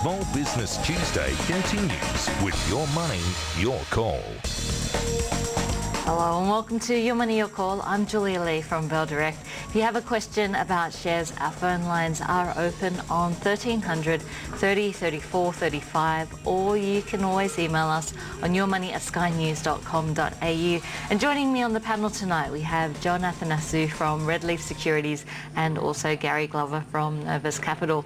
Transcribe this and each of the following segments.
Small Business Tuesday continues with Your Money, Your Call. Hello and welcome to Your Money, Your Call. I'm Julia Lee from Bell Direct. If you have a question about shares, our phone lines are open on 1300 30 34 35, or you can always email us on yourmoney@skynews.com.au. And joining me on the panel tonight, we have John Athanasiou from Redleaf Securities and also Garry from Novus Capital.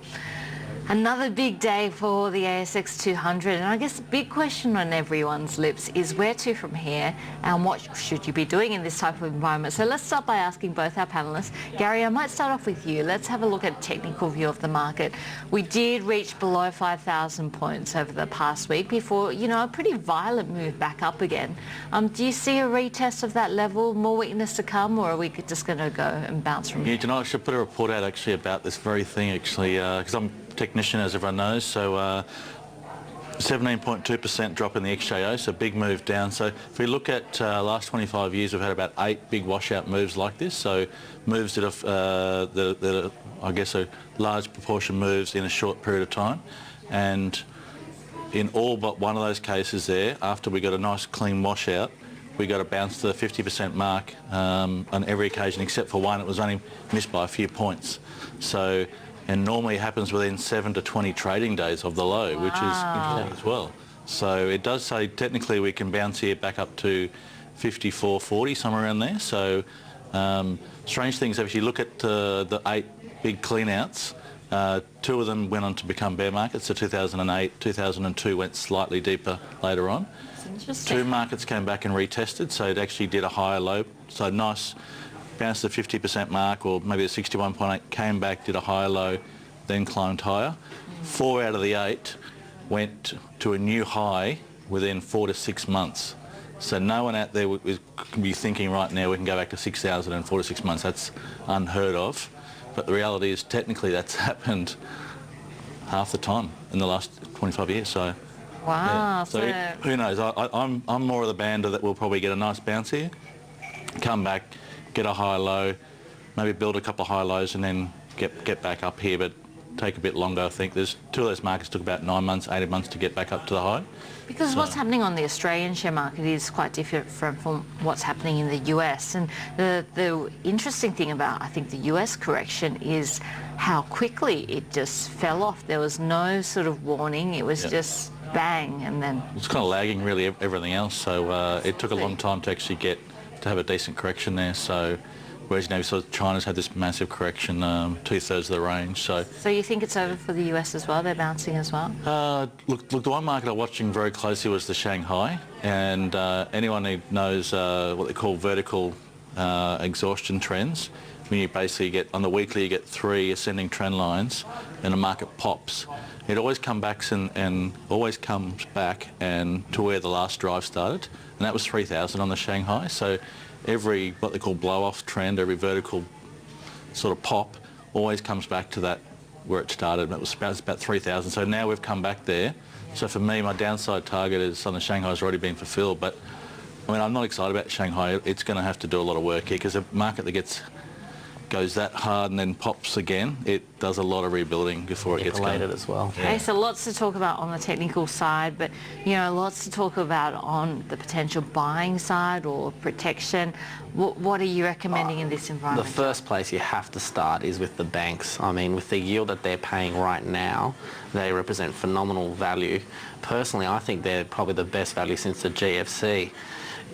Another big day for the ASX 200, and I guess the big question on everyone's lips is where to from here and what should you be doing in this type of environment. So let's start by asking both our panellists. Garry, I might start off with you. Let's have a look at a technical view of the market. We did reach below 5,000 points over the past week before, a pretty violent move back up again. Do you see a retest of that level, more weakness to come, or are we just going to go and bounce from here? I should put a report out actually about this very thing because I'm technician, as everyone knows, so 17.2% drop in the XJO, so big move down. So if we look at last 25 years, we've had about 8 big washout moves like this, so moves that have, I guess, a large proportion moves in a short period of time. And in all but one of those cases there, after we got a nice clean washout, we got to bounce to the 50% mark on every occasion, except for one. It was only missed by a few points. So, and normally it happens within 7 to 20 trading days of the low, which is interesting as well. So it does say technically we can bounce here back up to 54.40, somewhere around there. So strange things, if you look at the 8 big clean-outs, 2 of them went on to become bear markets. So 2008, 2002 went slightly deeper later on. 2 markets came back and retested, so it actually did a higher low. So nice. Bounced the 50% mark, or maybe the 61.8, came back, did a higher low, then climbed higher. 4 out of the 8 went to a new high within 4 to 6 months. So no one out there could be thinking right now we can go back to 6,000 in 4 to 6 months. That's unheard of. But the reality is technically that's happened half the time in the last 25 years. So, wow. Yeah. So who knows? I'm more of the band that will probably get a nice bounce here, come back, get a high low, maybe build a couple of high lows and then get back up here, but take a bit longer. I think there's 2 of those markets took about 9 months, 18 months to get back up to the high. Because what's happening on the Australian share market is quite different from what's happening in the US. And the interesting thing about, I think, the US correction is how quickly it just fell off. There was no sort of warning. It was just bang, and then... It's kind of lagging really everything else. So it took a long time to actually get to have a decent correction there. So whereas sort of China's had this massive correction, 2/3 of the range. So you think it's over for the US as well? They're bouncing as well? Look, the one market I'm watching very closely was the Shanghai, and anyone who knows what they call vertical exhaustion trends, when you basically get, on the weekly, you get 3 ascending trend lines and the market pops. It always comes back and always comes back and to where the last drive started, and that was 3,000 on the Shanghai. So every, what they call blow-off trend, every vertical sort of pop always comes back to that where it started, and it was about 3,000. So now we've come back there. So for me, my downside target is on the Shanghai has already been fulfilled, but I mean, I'm not excited about Shanghai. It's going to have to do a lot of work here, because a market that goes that hard and then pops again, it does a lot of rebuilding before it gets going as well. Yeah. Okay, so lots to talk about on the technical side, but lots to talk about on the potential buying side or protection. What are you recommending in this environment? The first place you have to start is with the banks. I mean, with the yield that they're paying right now, they represent phenomenal value. Personally, I think they're probably the best value since the GFC.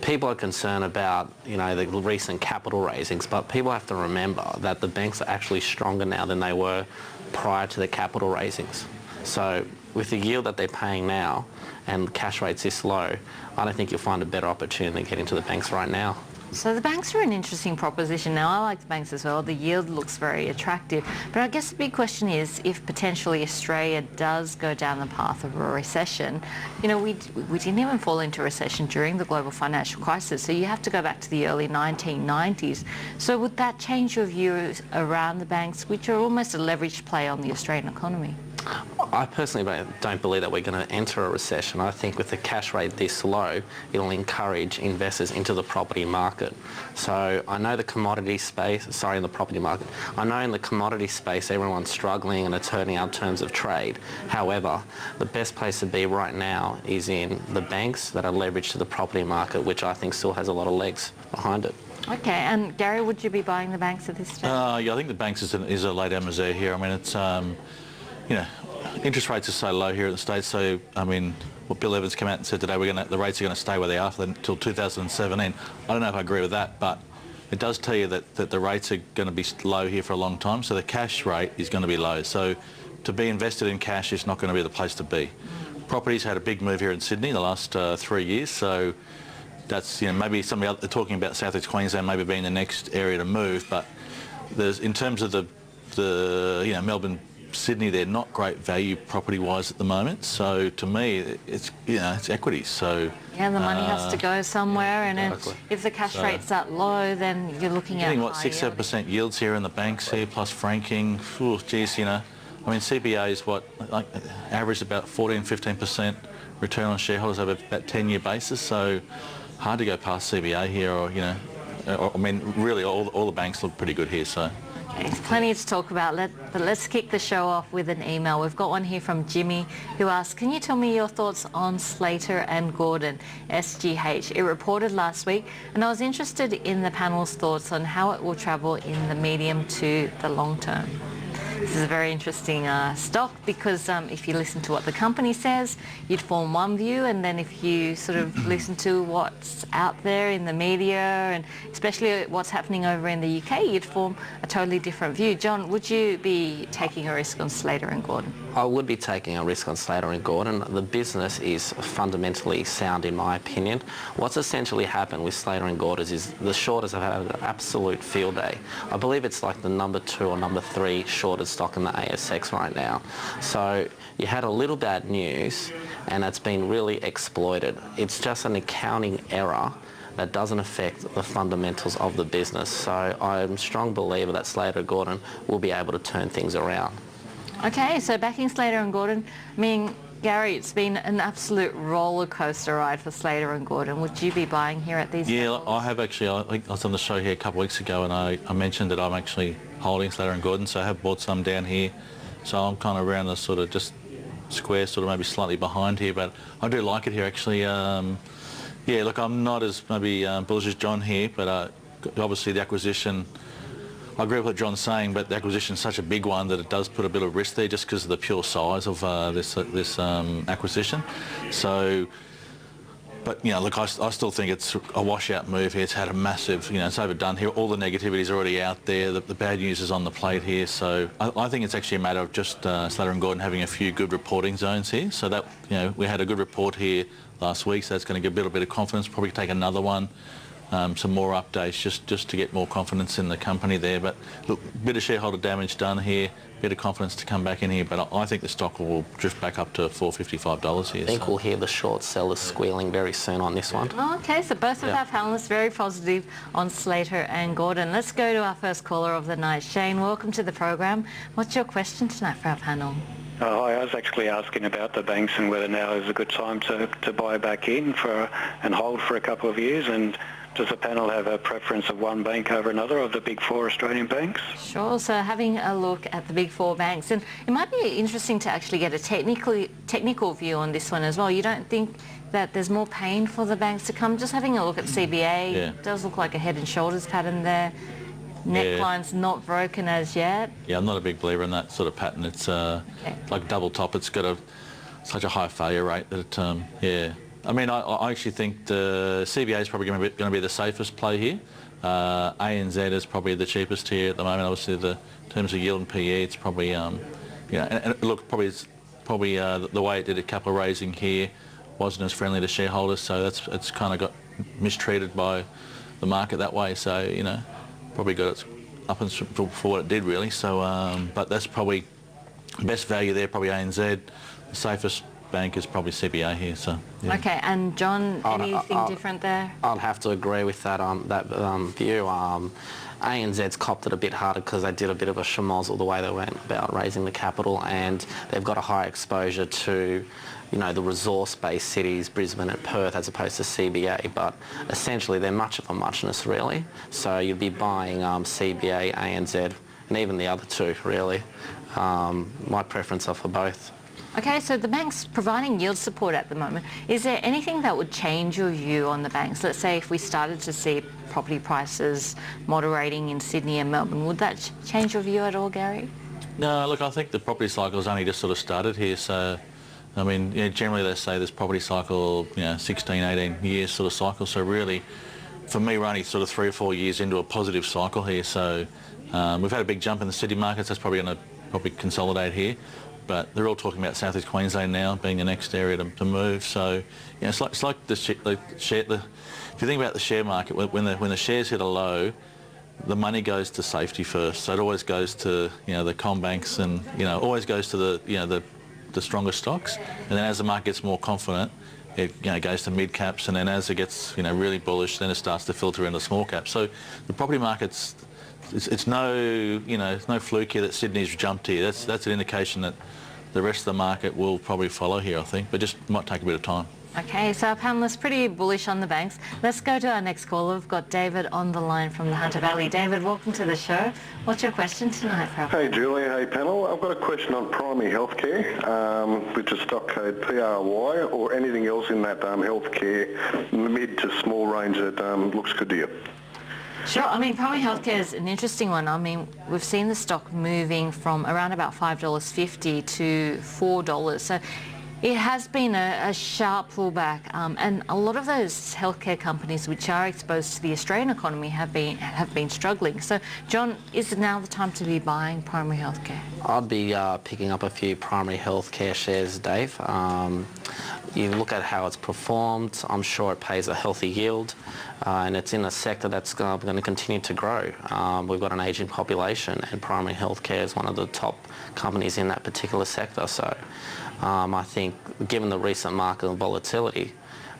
People are concerned about, the recent capital raisings, but people have to remember that the banks are actually stronger now than they were prior to the capital raisings. So with the yield that they're paying now and cash rates this low, I don't think you'll find a better opportunity than getting to the banks right now. So the banks are an interesting proposition. Now, I like the banks as well. The yield looks very attractive. But I guess the big question is, if potentially Australia does go down the path of a recession, we didn't even fall into recession during the global financial crisis. So you have to go back to the early 1990s. So would that change your views around the banks, which are almost a leveraged play on the Australian economy? I personally don't believe that we're going to enter a recession. I think with the cash rate this low, it'll encourage investors into the property market. So I know the commodity space, in the property market. I know in the commodity space everyone's struggling and it's hurting our terms of trade. However, the best place to be right now is in the banks that are leveraged to the property market, which I think still has a lot of legs behind it. Okay, and Garry, would you be buying the banks at this stage? Yeah, I think the banks is a late misère here. I mean, it's, you know, interest rates are so low here in the States, so, I mean, what Bill Evans came out and said today, the rates are going to stay where they are until 2017. I don't know if I agree with that, but it does tell you that the rates are going to be low here for a long time, so the cash rate is going to be low. So to be invested in cash is not going to be the place to be. Properties had a big move here in Sydney the last 3 years, so that's, you know, maybe some of the other, talking about South East Queensland maybe being the next area to move, but there's, in terms of the you know, Melbourne, Sydney, they're not great value property-wise at the moment. So to me, it's, you know, it's equities. So yeah, the money has to go somewhere, and exactly. if the cash rate's that low, then you're looking at what, 6-7% yields here in the banks here, plus franking. Ooh, geez, you know, I mean, CBA is what, like, average about 14-15% return on shareholders over that 10-year basis. So hard to go past CBA here, or, you know, I mean, really all the banks look pretty good here. So. Okay, there's plenty to talk about, but let's kick the show off with an email. We've got one here from Jimmy, who asks, can you tell me your thoughts on Slater and Gordon, SGH? It reported last week, and I was interested in the panel's thoughts on how it will travel in the medium to the long term. This is a very interesting stock, because if you listen to what the company says, you'd form one view, and then if you sort of listen to what's out there in the media, and especially what's happening over in the UK, you'd form a totally different view. John, would you be taking a risk on Slater and Gordon? I would be taking a risk on Slater and Gordon. The business is fundamentally sound, in my opinion. What's essentially happened with Slater and Gordon is the shorters have had an absolute field day. I believe it's like the number 2 or number 3 shortest stock in the ASX right now. So you had a little bad news, and it's been really exploited. It's just an accounting error that doesn't affect the fundamentals of the business. So I'm a strong believer that Slater and Gordon will be able to turn things around. Okay, so backing Slater and Gordon, I mean, Garry, it's been an absolute roller coaster ride for Slater and Gordon. Would you be buying here at these levels? I have actually. I was on the show here a couple of weeks ago, and I mentioned that I'm actually holding Slater and Gordon, so I have bought some down here. So I'm kind of around the sort of just square, sort of maybe slightly behind here, but I do like it here actually. Yeah, look, I'm not as maybe bullish as John here, but obviously the acquisition, I agree with what John's saying, but the acquisition is such a big one that it does put a bit of risk there just because of the pure size of this acquisition. So, but, you know, look, I still think it's a washout move here. It's had a massive, you know, it's overdone here. All the negativity is already out there. The bad news is on the plate here. So I think it's actually a matter of just Slater and Gordon having a few good reporting zones here. So that, you know, we had a good report here last week, so that's going to give a little bit of confidence. Probably take another one. Some more updates just to get more confidence in the company there. But look, bit of shareholder damage done here, bit of confidence to come back in here, but I think the stock will drift back up to $455 here. I think we'll hear the short sellers squealing very soon on this one. Oh, okay, so both of our panellists very positive on Slater and Gordon. Let's go to our first caller of the night. Shane, welcome to the program. What's your question tonight for our panel? Hi, I was actually asking about the banks and whether now is a good time to buy back in and hold for a couple of years, and does the panel have a preference of one bank over another of the big 4 Australian banks? Sure, so having a look at the big 4 banks, and it might be interesting to actually get a technical view on this one as well. You don't think that there's more pain for the banks to come? Just having a look at CBA, it does look like a head and shoulders pattern there. Neckline's not broken as yet. Yeah, I'm not a big believer in that sort of pattern. It's like double top. It's got such a high failure rate that I mean, I actually think the CBA is probably going to be the safest play here. ANZ is probably the cheapest here at the moment. Obviously, in terms of yield and PE, it's probably, you know, and look, probably the way it did a capital raising here wasn't as friendly to shareholders, so it's kind of got mistreated by the market that way. So, you know, probably got its up and for what it did really. So, but that's probably best value there. Probably ANZ, the safest bank is probably CBA here. So okay, and John, anything different there? I'd have to agree with that view. ANZ's copped it a bit harder because they did a bit of a schmozzle the way they went about raising the capital, and they've got a high exposure to, you know, the resource-based cities, Brisbane and Perth, as opposed to CBA. But essentially, they're much of a muchness, really. So you'd be buying CBA, ANZ, and even the other two, really. My preference are for both. Okay, so the bank's providing yield support at the moment. Is there anything that would change your view on the banks? Let's say if we started to see property prices moderating in Sydney and Melbourne, would that change your view at all, Garry? No, look, I think the property cycle's only just sort of started here, so I mean, generally they say this property cycle, 16, 18 years sort of cycle, so really for me we're only sort of 3 or 4 years into a positive cycle here, so we've had a big jump in the city markets. That's probably going to consolidate here, but they're all talking about South East Queensland now being the next area to move. So it's like the share. If you think about the share market, when the shares hit a low, the money goes to safety first. So it always goes to the CommBanks and always goes to the stronger stocks. And then as the market gets more confident, it goes to mid caps, and then as it gets really bullish, then it starts to filter into small caps. So the property market's it's no fluke here that Sydney's jumped here. That's an indication that the rest of the market will probably follow here, I think, but just might take a bit of time. Okay, so our panellists pretty bullish on the banks. Let's go to our next caller. We've got David on the line from the Hunter Valley. David, welcome to the show. What's your question tonight, pal? Hey Julie, hey panel. I've got a question on primary healthcare, which is stock code PRY, or anything else in that healthcare mid to small range that looks good to you. Sure. I mean, primary healthcare is an interesting one. I mean, we've seen the stock moving from around about $5.50 to $4. So it has been a sharp pullback, and a lot of those healthcare companies which are exposed to the Australian economy have been struggling. So, John, is it now the time to be buying primary healthcare? I'd be picking up a few primary healthcare shares, Dave. You look at how it's performed, I'm sure it pays a healthy yield, and it's in a sector that's going to continue to grow. We've got an ageing population, and primary healthcare is one of the top companies in that particular sector. So I think given the recent market volatility,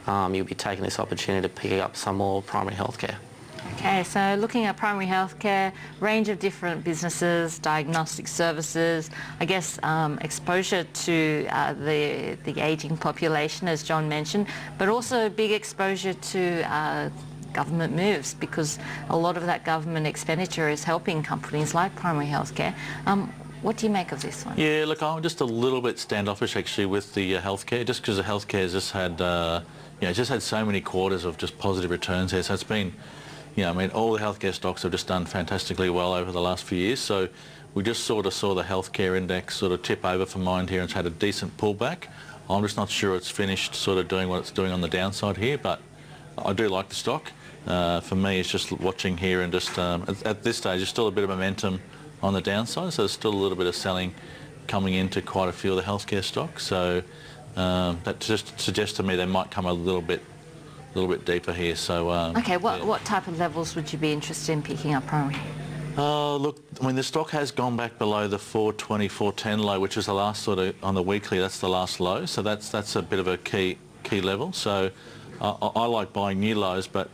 you'll be taking this opportunity to pick up some more primary healthcare. Okay, so looking at primary healthcare, range of different businesses, diagnostic services, I guess exposure to the ageing population, as John mentioned, but also big exposure to government moves, because a lot of that government expenditure is helping companies like primary healthcare. What do you make of this one? Yeah, look, I'm just a little bit standoffish actually with the healthcare, just because the healthcare has just had, just had so many quarters of just positive returns here. So it's been, I mean, all the healthcare stocks have just done fantastically well over the last few years. So we just sort of saw the healthcare index sort of tip over for mind here, and it's had a decent pullback. I'm just not sure it's finished sort of doing what it's doing on the downside here, but I do like the stock. For me, it's just watching here and just at this stage, there's still a bit of momentum on the downside, so there's still a little bit of selling coming into quite a few of the healthcare stocks. So that just suggests to me they might come a little bit deeper here. So okay, what type of levels would you be interested in picking up primary? Look, I mean, the stock has gone back below the 420, 410 low, which was the last sort of on the weekly. That's the last low, so that's a bit of a key level. So I like buying new lows, but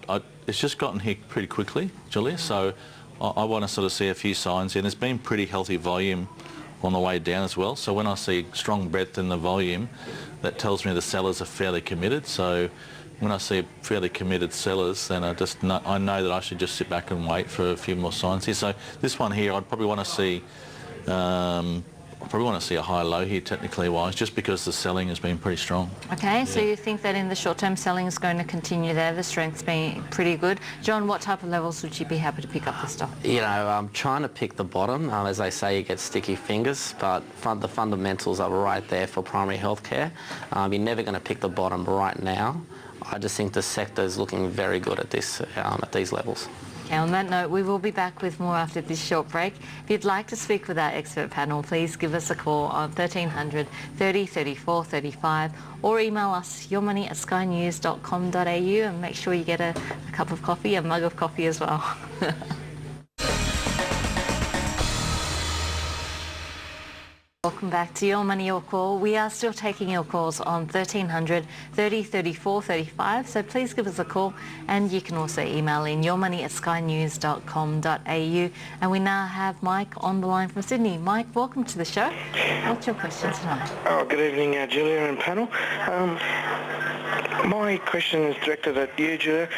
it's just gotten here pretty quickly, Julia. So I want to sort of see a few signs here. And there's been pretty healthy volume on the way down as well. So when I see strong breadth in the volume, that tells me the sellers are fairly committed. So when I see fairly committed sellers, then I know that I should just sit back and wait for a few more signs here. So this one here, I'd probably want to see a higher low here, technically wise, just because the selling has been pretty strong. Okay, so you think that in the short term selling is going to continue there, the strength's been pretty good. John, what type of levels would you be happy to pick up the stock? I'm trying to pick the bottom. As they say, you get sticky fingers, but the fundamentals are right there for primary healthcare. You're never going to pick the bottom right now. I just think the sector is looking very good at these levels. Okay, on that note, we will be back with more after this short break. If you'd like to speak with our expert panel, please give us a call on 1300 30 34 35 or email us yourmoney@skynews.com.au, and make sure you get a cup of coffee, a mug of coffee as well. Welcome back to Your Money, Your Call. We are still taking your calls on 1300 30 34 35, so please give us a call, and you can also email in yourmoney@skynews.com.au. And we now have Mike on the line from Sydney. Mike, welcome to the show. What's your question tonight? Oh, good evening, Julia and panel. My question is directed at you, Julia,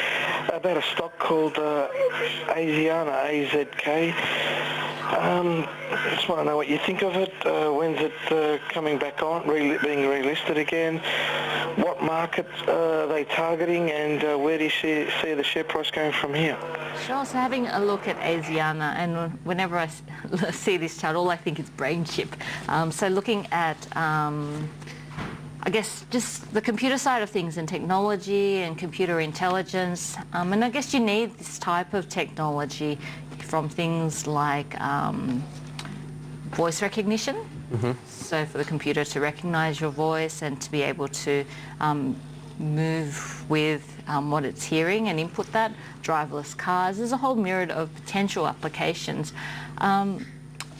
about a stock called Asiana, AZK. I just want to know what you think of it. When's it coming back on, being relisted again? What market are they targeting, and where do you see the share price going from here? Sure, so having a look at Asiana, and whenever I see this chart, all I think is brain chip. So looking at I guess just the computer side of things and technology and computer intelligence. And I guess you need this type of technology from things like voice recognition. Mm-hmm. So for the computer to recognize your voice and to be able to move with what it's hearing and input that. Driverless cars. There's a whole myriad of potential applications.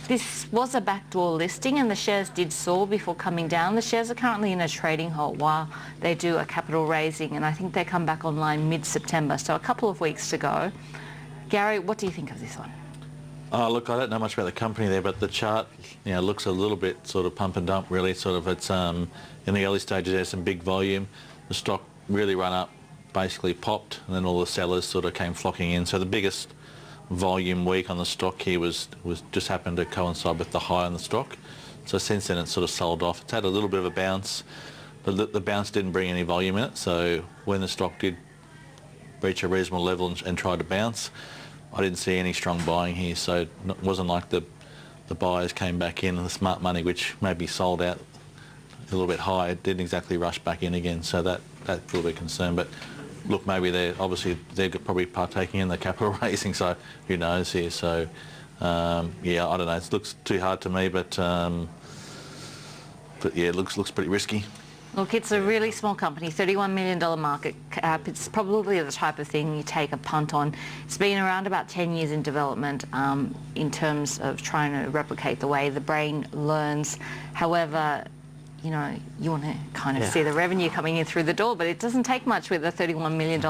This was a backdoor listing and the shares did soar before coming down. The shares are currently in a trading halt while they do a capital raising, and I think they come back online mid-September, so a couple of weeks to go. Gary, what do you think of this one? Look, I don't know much about the company there, but the chart, looks a little bit sort of pump and dump, really. Sort of it's in the early stages there's some big volume. The stock really run up, basically popped, and then all the sellers sort of came flocking in. So the biggest volume week on the stock here was just happened to coincide with the high on the stock. So since then it's sort of sold off. It's had a little bit of a bounce, but the bounce didn't bring any volume in it. So when the stock did reach a reasonable level and tried to bounce, I didn't see any strong buying here. So it wasn't like the buyers came back in and the smart money, which maybe sold out a little bit high, it didn't exactly rush back in again. So that's a little bit concerned. But look, maybe they're probably partaking in the capital raising, so who knows here. So I don't know. It looks too hard to me, but yeah, it looks pretty risky. Look, it's a really small company, $31 million market cap. It's probably the type of thing you take a punt on. It's been around about 10 years in development in terms of trying to replicate the way the brain learns. However, you want to kind of see the revenue coming in through the door, but it doesn't take much with a $31 million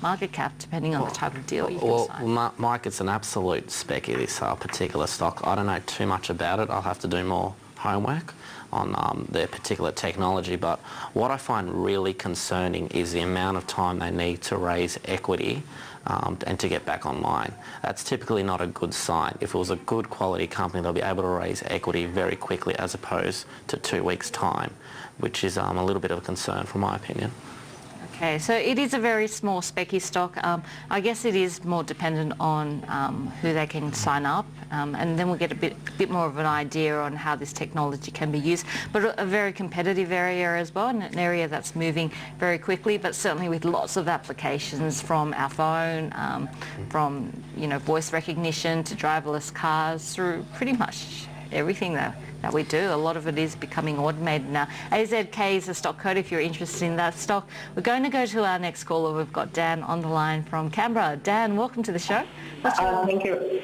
market cap, depending on the type of deal you can sign. Well, Mike, it's an absolute specky, this particular stock. I don't know too much about it. I'll have to do more homework on their particular technology, but what I find really concerning is the amount of time they need to raise equity and to get back online. That's typically not a good sign. If it was a good quality company, they'll be able to raise equity very quickly as opposed to 2 weeks' time, which is a little bit of a concern from my opinion. Okay, so it is a very small specky stock. I guess it is more dependent on who they can sign up, and then we'll get a bit more of an idea on how this technology can be used. But a very competitive area as well, and an area that's moving very quickly, but certainly with lots of applications from our phone, from voice recognition to driverless cars, through pretty much everything that we do. A lot of it is becoming automated now. AZK is a stock code if you're interested in that stock. We're going to go to our next caller. We've got Dan on the line from Canberra. Dan, welcome to the show. Thank you.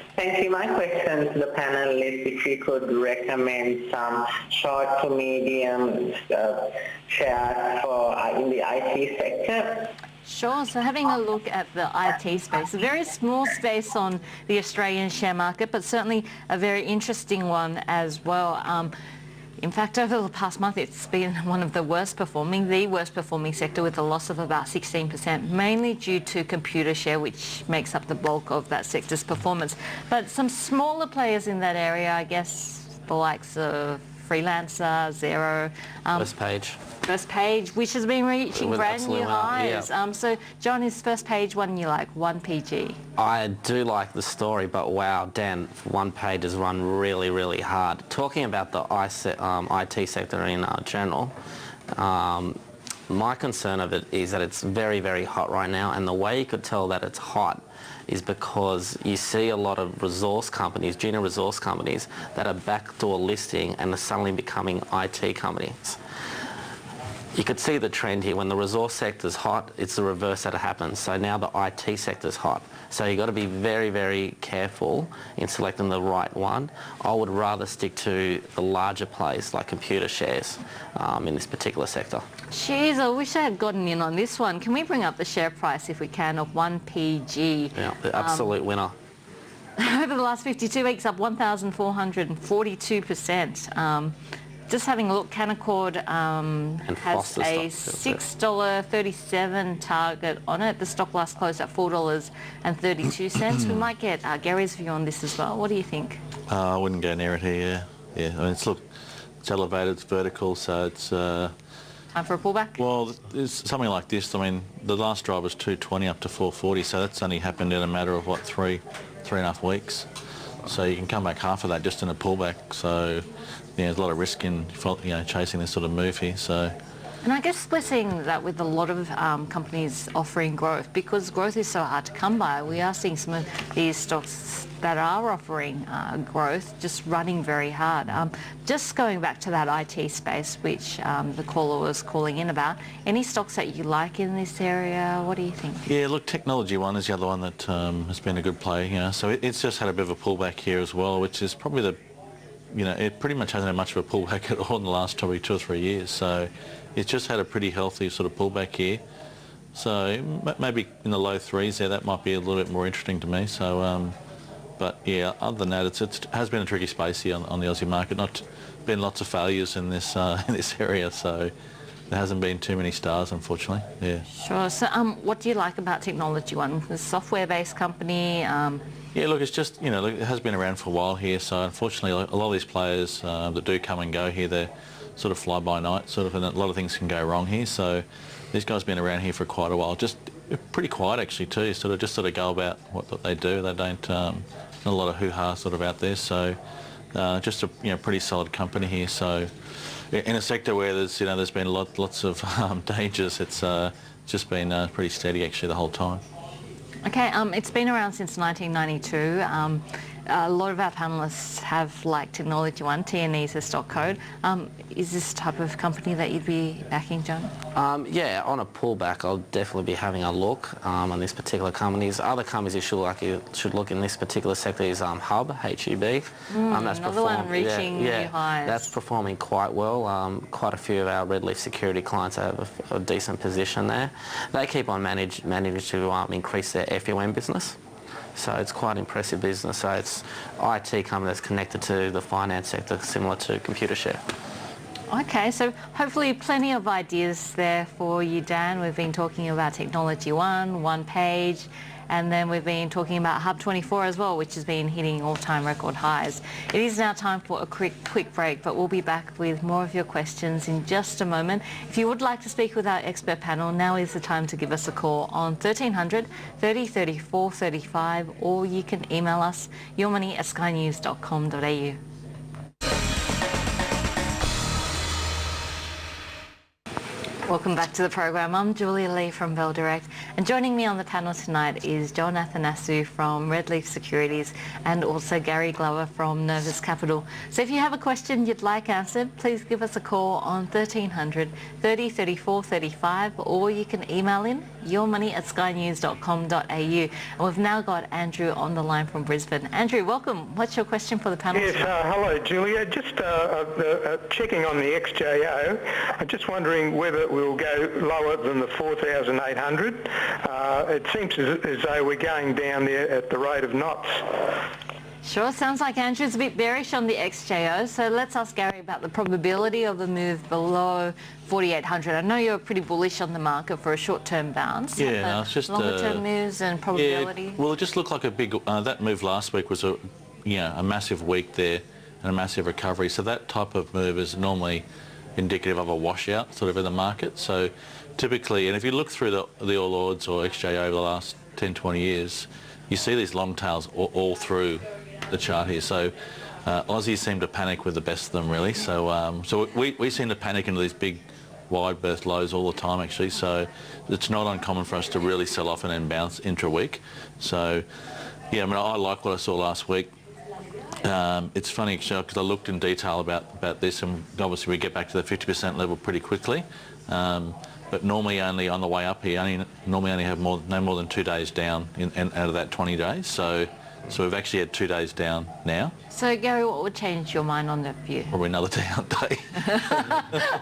My question to the panel is if you could recommend some short to medium shares for in the IT sector. Sure, so having a look at the IT space, a very small space on the Australian share market, but certainly a very interesting one as well. In fact, over the past month, it's been one of the worst performing sector with a loss of about 16%, mainly due to computer share, which makes up the bulk of that sector's performance. But some smaller players in that area, I guess, the likes of Freelancer, Xero. First Page, which has been reaching brand new highs. Yeah. So, John, is First Page one you like, 1PG? I do like the story, but wow, Dan, One Page has run really, really hard. Talking about the IT sector in general, my concern of it is that it's very, very hot right now, and the way you could tell that it's hot is because you see a lot of resource companies, junior resource companies, that are backdoor listing and are suddenly becoming IT companies. You could see the trend here. When the resource sector's hot, it's the reverse that happens. So now the IT sector's hot. So you've got to be very, very careful in selecting the right one. I would rather stick to the larger plays like computer shares in this particular sector. Jeez, I wish I had gotten in on this one. Can we bring up the share price, if we can, of 1PG? Yeah, the absolute winner. Over the last 52 weeks, up 1,442%. Just having a look, Canaccord has a $6.37 target on it. The stock last closed at $4.32. We might get Gary's view on this as well. What do you think? I wouldn't go near it here. Yeah. I mean, it's elevated, it's vertical, so it's... Time for a pullback? Well, it's something like this. I mean, the last drive was 220 up to 440, so that's only happened in a matter of, what, three and a half weeks. So you can come back half of that just in a pullback. So there's a lot of risk in chasing this sort of move here. So. And I guess we're seeing that with a lot of companies offering growth, because growth is so hard to come by. We are seeing some of these stocks that are offering growth just running very hard. Just going back to that IT space, which the caller was calling in about, any stocks that you like in this area? What do you think? Yeah, look, Technology One is the other one that has been a good play. So it's just had a bit of a pullback here as well, which is probably it pretty much hasn't had much of a pullback at all in the last probably 2 or 3 years. So it's just had a pretty healthy sort of pullback here. So maybe in the low threes there, that might be a little bit more interesting to me. So, but yeah, other than that, it has been a tricky space here on the Aussie market. Not been lots of failures in this area. So there hasn't been too many stars, unfortunately. Yeah. Sure. So what do you like about Technology One? It's a software-based company. Yeah, look, it's just, it has been around for a while here, so unfortunately a lot of these players that do come and go here, they're sort of fly-by-night, and a lot of things can go wrong here, so these guys have been around here for quite a while, just pretty quiet actually too, just go about what they do. They don't, not a lot of hoo-ha out there, so just a pretty solid company here. So in a sector where there's been lots of dangers, it's just been pretty steady actually the whole time. Okay, it's been around since 1992. A lot of our panellists have liked Technology One. TNE is the stock code. Is this the type of company that you'd be backing, John? Yeah, on a pullback, I'll definitely be having a look on these particular companies. Other companies you should look in this particular sector is Hub, HUB. That's another one reaching new highs. That's performing quite well. Quite a few of our Red Leaf Security clients have a decent position there. They keep on managing to increase their FUM business. So it's quite impressive business. So it's IT company that's connected to the finance sector, similar to Computer Share. Okay, so hopefully plenty of ideas there for you, Dan. We've been talking about Technology One, One Page, and then we've been talking about Hub24 as well, which has been hitting all-time record highs. It is now time for a quick break, but we'll be back with more of your questions in just a moment. If you would like to speak with our expert panel, now is the time to give us a call on 1300 30 34 35, or you can email us yourmoney@skynews.com.au. Welcome back to the program. I'm Julia Lee from Bell Direct, and joining me on the panel tonight is John Athanasiou from Red Leaf Securities and also Garry Glover from Novus Capital. So if you have a question you'd like answered, please give us a call on 1300 30 34 35, or you can email in yourmoney@skynews.com.au. And we've now got Andrew on the line from Brisbane. Andrew, welcome. What's your question for the panel? Yes, hello Julia. Just checking on the XJO. I'm just wondering whether it will go lower than the 4,800. It seems as though we're going down there at the rate of knots. Sure, sounds like Andrew's a bit bearish on the XJO, so let's ask Garry about the probability of the move below 4,800. I know you're pretty bullish on the market for a short-term bounce. Yeah, no, it's just longer-term moves and probability. Yeah, well, it just looked like a big. That move last week was a massive week there and a massive recovery. So that type of move is normally indicative of a washout in the market. So typically, and if you look through the All Ords or XJ over the last 10, 20 years, you see these long tails all through the chart here. So Aussies seem to panic with the best of them, really. So we seem to panic into these big wide berth lows all the time, actually. So it's not uncommon for us to really sell off and then bounce intra-week. So yeah, I mean, I like what I saw last week. It's funny because I looked in detail about this, and obviously we get back to the 50% level pretty quickly. But normally only on the way up here, normally only have no more than 2 days down out of that 20 days. So we've actually had 2 days down now. So Gary, what would change your mind on that view? Probably another down day.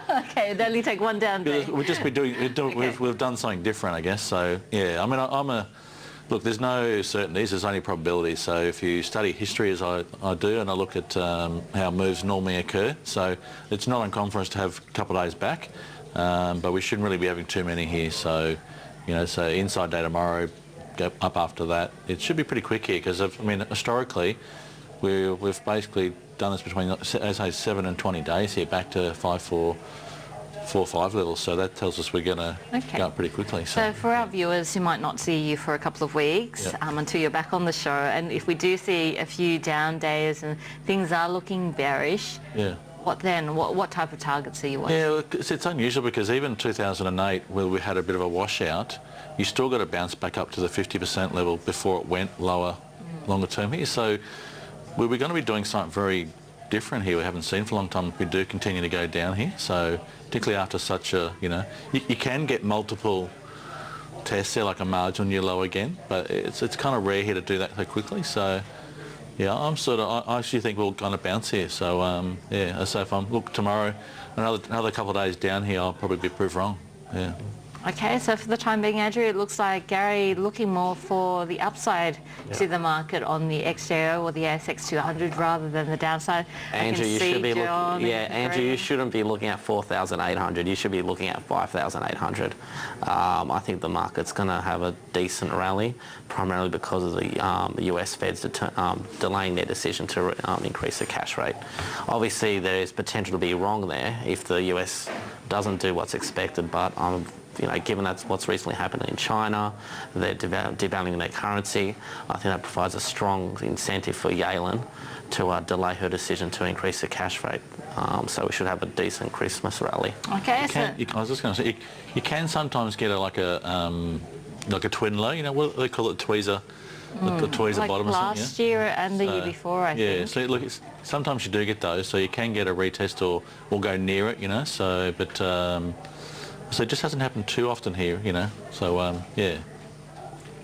Okay, it'd only take one down day. We'll just be we've done something different, I guess. So yeah, I mean, look, there's no certainties, there's only probabilities. So if you study history as I do, and I look at how moves normally occur, so it's not uncommon for us to have a couple of days back, but we shouldn't really be having too many here. So, so inside day tomorrow, go up after that. It should be pretty quick here because, historically, we've basically done this between, as I say, 7 and 20 days here, back to 4-5 levels. So that tells us we're going to go up pretty quickly. So for our viewers who might not see you for a couple of weeks until you're back on the show, and if we do see a few down days and things are looking bearish, what then? What type of targets are you watching? Yeah, it's unusual because even 2008, where we had a bit of a washout, you still got to bounce back up to the 50% level before it went lower, longer term here. So we're going to be doing something very different here we haven't seen for a long time. We do continue to go down here. So particularly after such a, you can get multiple tests there, like a marginal new low again, but it's kind of rare here to do that so quickly. So yeah, I actually think we'll kind of bounce here. So so if look tomorrow, another couple of days down here, I'll probably be proved wrong. Yeah. Okay, so for the time being, Andrew, it looks like Gary looking more for the upside to the market on the XJO or the ASX 200 rather than the downside. Andrew, you should be Andrew, you shouldn't be looking at 4,800. You should be looking at 5,800. I think the market's going to have a decent rally, primarily because of the US Fed's delaying their decision to increase the cash rate. Obviously, there is potential to be wrong there if the US doesn't do what's expected, but given that's what's recently happened in China, they're devaluing their currency, I think that provides a strong incentive for Yellen to delay her decision to increase the cash rate. So we should have a decent Christmas rally. Okay. I was just going to say, you can sometimes get like a twin low. What do they call it, tweezer? The tweezer like bottom or something. Last year and the year before, I think. Yeah, so look, sometimes you do get those, so you can get a retest or go near it, so, but, so it just hasn't happened too often here, so, yeah.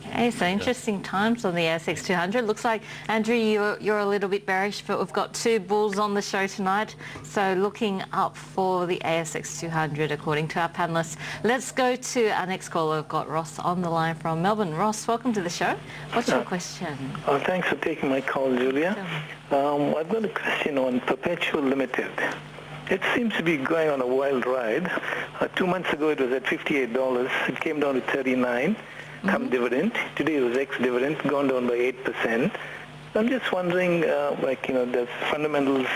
Okay, so interesting times on the ASX 200. Looks like, Andrew, you're a little bit bearish, but we've got two bulls on the show tonight. So looking up for the ASX 200, according to our panellists. Let's go to our next caller. We've got Ross on the line from Melbourne. Ross, welcome to the show. What's your question? Thanks for taking my call, Julia. I've got a question on Perpetual Limited. It seems to be going on a wild ride. 2 months ago it was at $58. It came down to $39. Come dividend. Today it was ex-dividend, gone down by 8%. I'm just wondering, does fundamentals,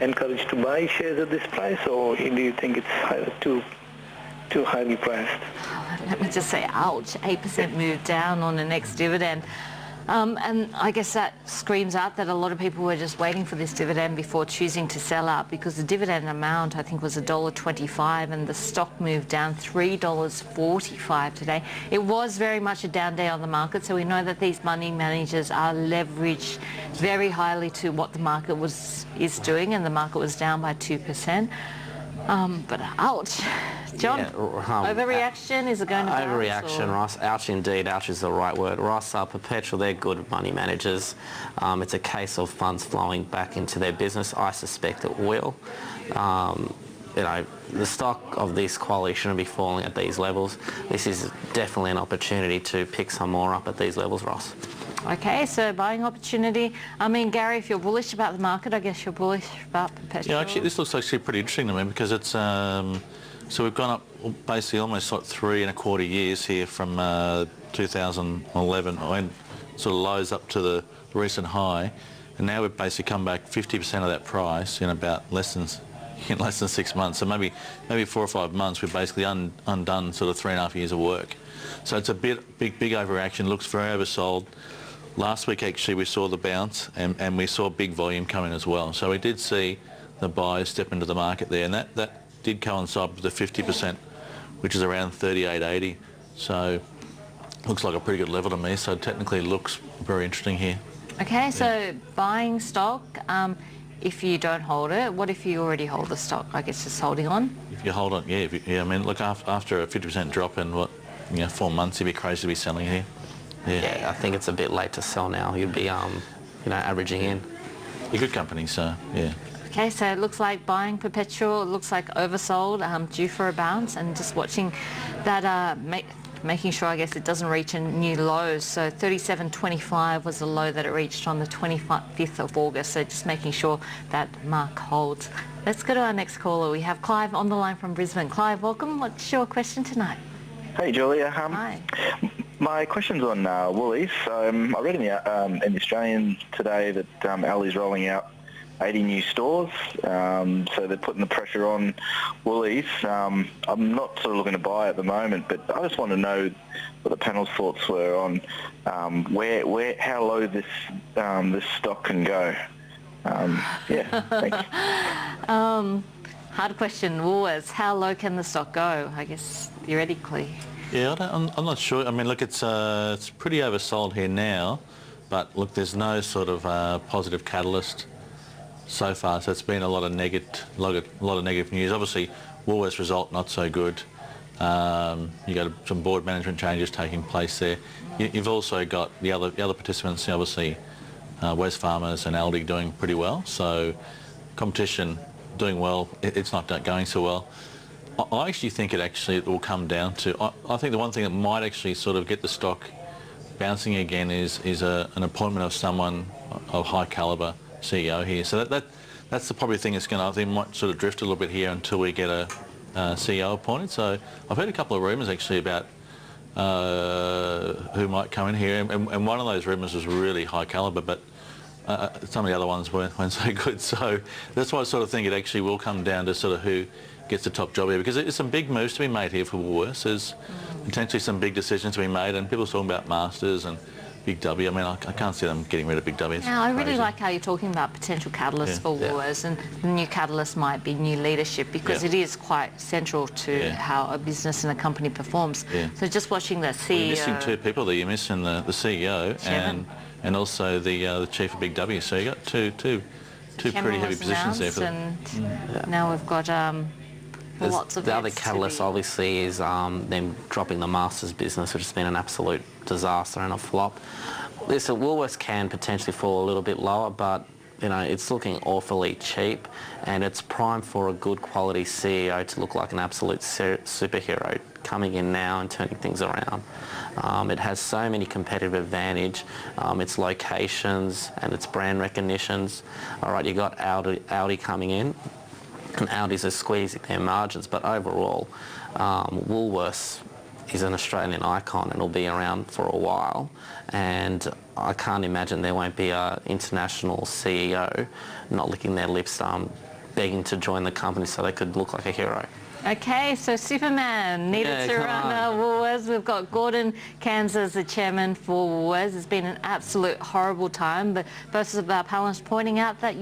encourage to buy shares at this price, or do you think it's too highly priced? Let me just say, ouch, 8% move down on an ex-dividend. And I guess that screams out that a lot of people were just waiting for this dividend before choosing to sell out, because the dividend amount, I think, was $1.25 and the stock moved down $3.45 today. It was very much a down day on the market, so we know that these money managers are leveraged very highly to what the market is doing, and the market was down by 2%. But ouch. John, overreaction, is it going to bounce? Overreaction, Ross. Ouch indeed. Ouch is the right word. Ross, Perpetual, they're good money managers. It's a case of funds flowing back into their business. I suspect it will. The stock of this quality shouldn't be falling at these levels. This is definitely an opportunity to pick some more up at these levels, Ross. Okay, so buying opportunity. Gary, if you're bullish about the market, I guess you're bullish about Perpetual. Yeah, actually, this looks actually pretty interesting to me, because it's so we've gone up basically almost like 3.25 years here from 2011, and sort of lows up to the recent high, and now we've basically come back 50% of that price in about less than 6 months. So maybe 4 or 5 months, we've basically undone sort of 3.5 years of work. So it's a big overreaction. Looks very oversold. Last week, actually, we saw the bounce, and we saw big volume coming as well. So we did see the buyers step into the market there, and that did coincide with the 50%, which is around 38.80. So looks like a pretty good level to me. So technically, it looks very interesting here. Okay, so buying stock, if you don't hold it, what if you already hold the stock? I guess just holding on? If you hold on, yeah. I mean, look, after a 50% drop in 4 months, you'd be crazy to be selling here. Yeah, I think it's a bit late to sell now. You'd be, averaging in. You're good company, so yeah. Okay, so it looks like buying perpetual, it looks like oversold, due for a bounce, and just watching that, making sure, I guess, it doesn't reach a new low. So 37.25 was the low that it reached on the 25th of August. So just making sure that mark holds. Let's go to our next caller. We have Clive on the line from Brisbane. Clive, welcome. What's your question tonight? Hey, Julia. Hi. My question's on Woolies. I read in the Australian today that Aldi's rolling out 80 new stores, so they're putting the pressure on Woolies. I'm not sort of looking to buy at the moment, but I just want to know what the panel's thoughts were on how low this stock can go. Thanks. Hard question. Woolworths, how low can the stock go? I guess theoretically. Yeah, I'm not sure. I mean, look, it's pretty oversold here now, but look, there's no sort of positive catalyst so far, so it's been a lot of negative news. Obviously, Woolworths' result not so good. You got some board management changes taking place there. You've also got the other participants, obviously, Wesfarmers and Aldi doing pretty well. So competition doing well. It's not going so well. I actually think it will come down to. I think the one thing that might actually sort of get the stock bouncing again is an appointment of someone of high calibre CEO here. So that's the probably thing that's going to, I think, might sort of drift a little bit here until we get a CEO appointed. So I've heard a couple of rumours actually about who might come in here, and one of those rumours was really high calibre, but some of the other ones weren't so good. So that's why I sort of think it actually will come down to sort of who gets the top job here, because there's some big moves to be made here for Woolworths. There's potentially some big decisions to be made, and people are talking about Masters and Big W. I mean, I can't see them getting rid of Big W. Yeah, I really like how you're talking about potential catalysts for Woolworths, and the new catalyst might be new leadership, because it is quite central to how a business and a company performs. Yeah. So just watching the CEO... Well, you're missing two people there. You're missing the CEO and also the chief of Big W. So you got two pretty heavy positions there for them. And now we've got lots of the other catalyst obviously is them dropping the Masters business, which has been an absolute disaster and a flop. Listen, Woolworths can potentially fall a little bit lower, but it's looking awfully cheap, and it's prime for a good quality CEO to look like an absolute superhero coming in now and turning things around. It has so many competitive advantage, its locations and its brand recognitions. All right, you got Audi coming in, and Audis are squeezing their margins, but overall, Woolworths is an Australian icon and will be around for a while, and I can't imagine there won't be an international CEO not licking their lips, begging to join the company so they could look like a hero. Okay, so Superman needed to run Woolworths. We've got Gordon Cairns as the chairman for Woolworths. It's been an absolute horrible time, but both of our panelists pointing out that,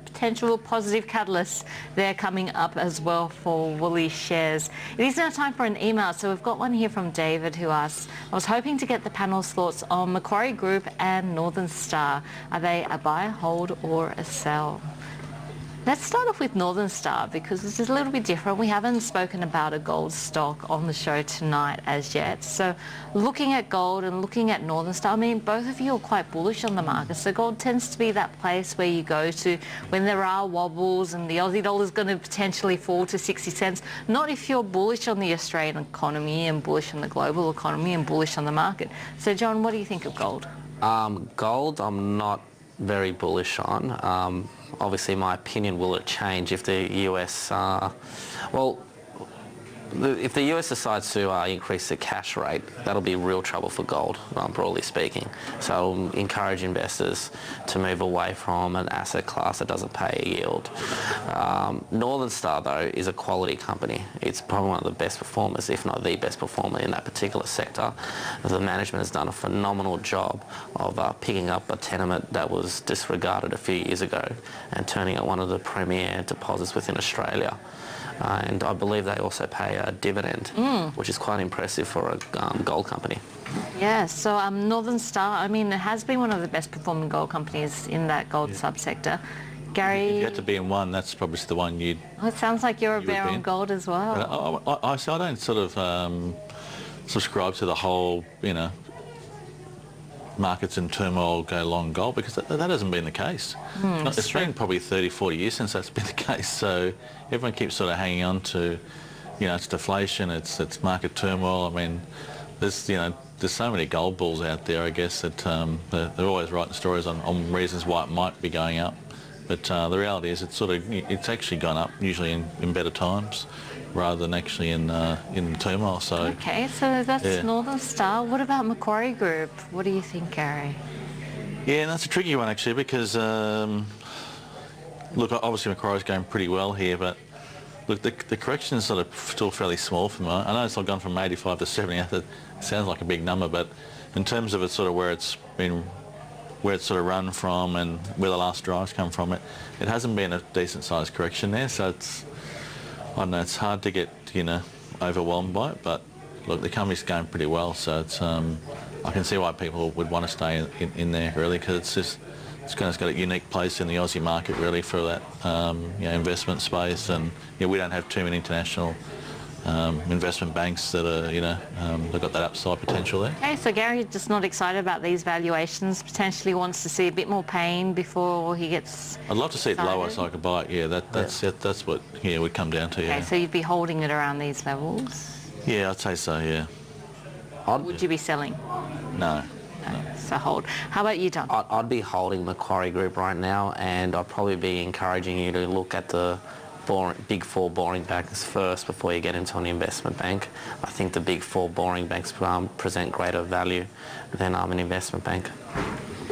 potential positive catalysts they're coming up as well for Woolies shares. It is now time for an email, so we've got one here from David who asks, I was hoping to get the panel's thoughts on Macquarie Group and Northern Star. Are they a buy, hold or a sell? Let's start off with Northern Star, because this is a little bit different. We haven't spoken about a gold stock on the show tonight as yet. So looking at gold and looking at Northern Star, I mean, both of you are quite bullish on the market. So gold tends to be that place where you go to when there are wobbles and the Aussie dollar is going to potentially fall to 60 cents. Not if you're bullish on the Australian economy and bullish on the global economy and bullish on the market. So John, what do you think of gold? Gold, I'm not very bullish on. Obviously, my opinion will it change if the US, if the US decides to increase the cash rate, that'll be real trouble for gold, broadly speaking. So I'll encourage investors to move away from an asset class that doesn't pay a yield. Northern Star, though, is a quality company. It's probably one of the best performers, if not the best performer in that particular sector. The management has done a phenomenal job of picking up a tenement that was disregarded a few years ago and turning it one of the premier deposits within Australia. And I believe they also pay dividend, which is quite impressive for a gold company. Yeah, so Northern Star, I mean, it has been one of the best performing gold companies in that gold subsector. Gary? If you had to be in one, that's probably the one you'd... Oh, it sounds like you're a bear on gold as well. I don't sort of subscribe to the whole, markets in turmoil go long gold, because that hasn't been the case. It's been probably 30, 40 years since that's been the case, so everyone keeps sort of hanging on to, it's deflation, it's market turmoil. I mean, there's so many gold bulls out there, I guess, that they're always writing stories on reasons why it might be going up. But the reality is it's actually gone up, usually in better times, rather than actually in turmoil. So okay, so that's Northern Star. What about Macquarie Group? What do you think, Gary? Yeah, and that's a tricky one actually, because look, obviously Macquarie's going pretty well here, but look, the correction is sort of still fairly small for me. I know it's gone from 85 to 70. That sounds like a big number, but in terms of sort of where it's sort of run from and where the last drives come from, it hasn't been a decent sized correction there. So I don't know, it's hard to get overwhelmed by it. But look, the company's going pretty well, so it's I can see why people would want to stay in there really, because it's got a unique place in the Aussie market really for that investment space, and we don't have too many international investment banks that are they've got that upside potential there. Okay, so Gary's just not excited about these valuations, potentially wants to see a bit more pain before he gets I'd love to see excited. It lower so I could buy it. Yeah, that's what would come down to. Okay, so you'd be holding it around these levels? Yeah, I'd say so, yeah. Would you be selling? No. So hold. How about you, John? I'd be holding Macquarie Group right now, and I'd probably be encouraging you to look at the big four boring banks first before you get into an investment bank. I think the big four boring banks present greater value than an investment bank.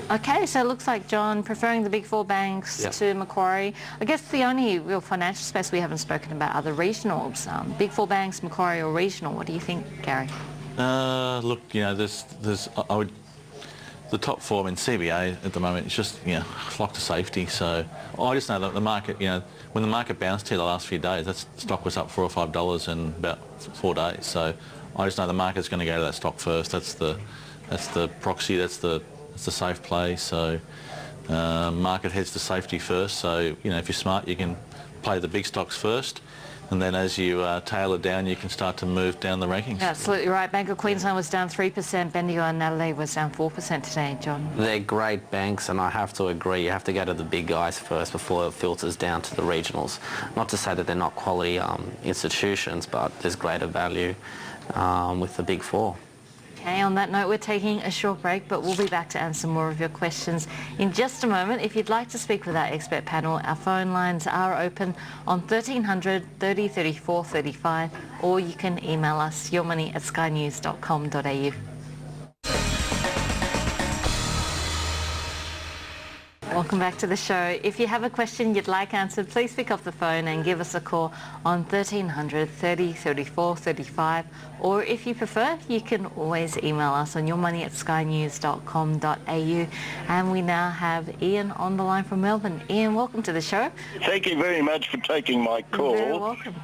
Okay, so it looks like John preferring the big four banks to Macquarie. I guess the only real financial space we haven't spoken about are the regionals. Big four banks, Macquarie or regional. What do you think, Gary? Look, the top four in CBA at the moment, it's just flock to safety. So I just know that the market, when the market bounced here the last few days, that stock was up $4 or $5 in about 4 days. So I just know the market's going to go to that stock first. That's the proxy. That's the safe play. So market heads to safety first. So if you're smart, you can play the big stocks first. And then as you tail it down, you can start to move down the rankings. Absolutely right. Bank of Queensland was down 3%. Bendigo and Natalie was down 4% today, John. They're great banks, and I have to agree. You have to go to the big guys first before it filters down to the regionals. Not to say that they're not quality institutions, but there's greater value with the big four. Okay, on that note, we're taking a short break, but we'll be back to answer more of your questions in just a moment. If you'd like to speak with our expert panel, our phone lines are open on 1300 30 34 35, or you can email us yourmoney@skynews.com.au. Welcome back to the show. If you have a question you'd like answered, please pick up the phone and give us a call on 1300 30 34 35, or if you prefer, you can always email us on yourmoney@skynews.com.au. And we now have Ian on the line from Melbourne. Ian, welcome to the show. Thank you very much for taking my call. You're very welcome.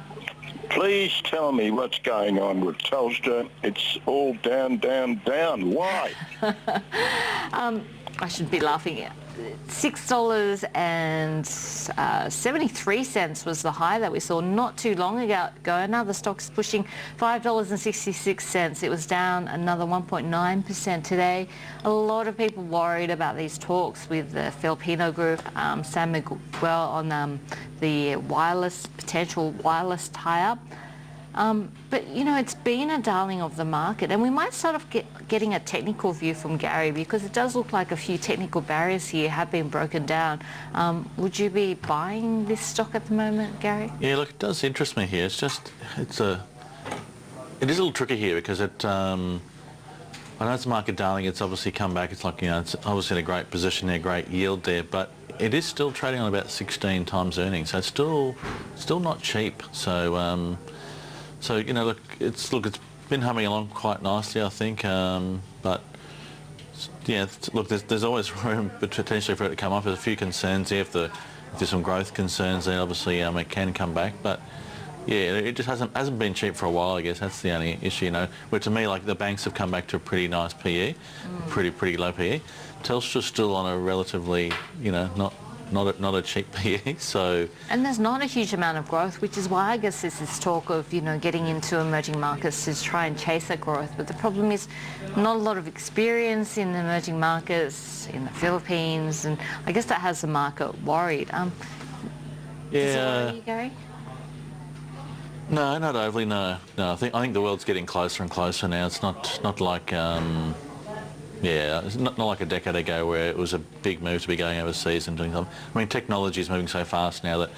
Please tell me what's going on with Telstra. It's all down, down, down. Why? I should be laughing at $6.73 was the high that we saw not too long ago. Now the stock's pushing $5.66. It was down another 1.9% today. A lot of people worried about these talks with the Filipino group, San Miguel, on the potential wireless tie-up. But, it's been a darling of the market, and we might start off getting a technical view from Gary, because it does look like a few technical barriers here have been broken down. Would you be buying this stock at the moment, Gary? Yeah, look, it does interest me here. It is a little tricky here because I know it's a market darling. It's obviously come back. It's like, it's obviously in a great position there, great yield there, but it is still trading on about 16 times earnings, so it's still not cheap. So, look, it's been humming along quite nicely, I think. But look, there's always room potentially for it to come up. There's a few concerns there. If there's some growth concerns, then obviously it can come back. But Yeah, it just hasn't been cheap for a while, I guess. That's the only issue, you know. Where to me, like, the banks have come back to a pretty nice PE, pretty low PE. Telstra's still on a relatively, you know, not a cheap PE, so... And there's not a huge amount of growth, which is why I guess there's this talk of, you know, getting into emerging markets to try and chase that growth. But the problem is not a lot of experience in emerging markets, in the Philippines, and I guess that has the market worried. Does it worry you, Garry? No, not overly, no. I think the world's getting closer and closer now. It's not like... it's not like a decade ago where it was a big move to be going overseas and doing something. I mean, technology is moving so fast now that,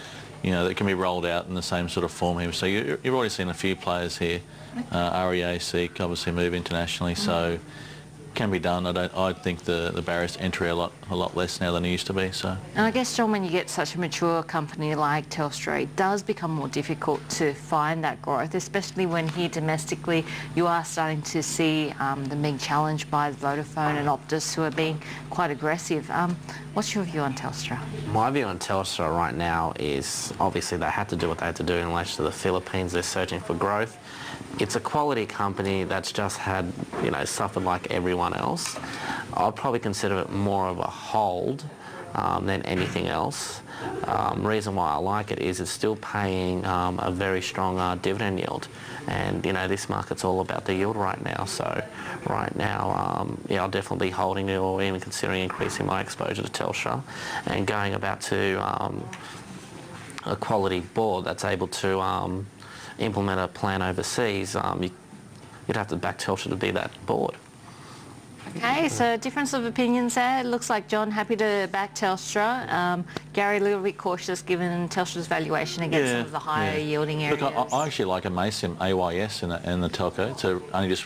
you know, that can be rolled out in the same sort of form here. So you've already seen a few players here. REA, SEEK obviously move internationally, so can be done. I think the barriers to entry are a lot less now than it used to be. So. And I guess, John, when you get such a mature company like Telstra, it does become more difficult to find that growth, especially when here domestically you are starting to see them being challenged by Vodafone and Optus, who are being quite aggressive. What's your view on Telstra? My view on Telstra right now is obviously they had to do what they had to do in relation to the Philippines. They're searching for growth. It's a quality company that's just had, you know, suffered like everyone else. I'd probably consider it more of a hold than anything else. Reason why I like it is it's still paying a very strong dividend yield. And, you know, this market's all about the yield right now. So right now, I'll definitely be holding it or even considering increasing my exposure to Telstra and going about to a quality board that's able to implement a plan overseas. You'd have to back Telstra to be that board. Okay, so difference of opinions there. It looks like John happy to back Telstra. Garry a little bit cautious given Telstra's valuation against some of the higher yielding areas. Look, I actually like Amasim, AYS in the telco. It's only just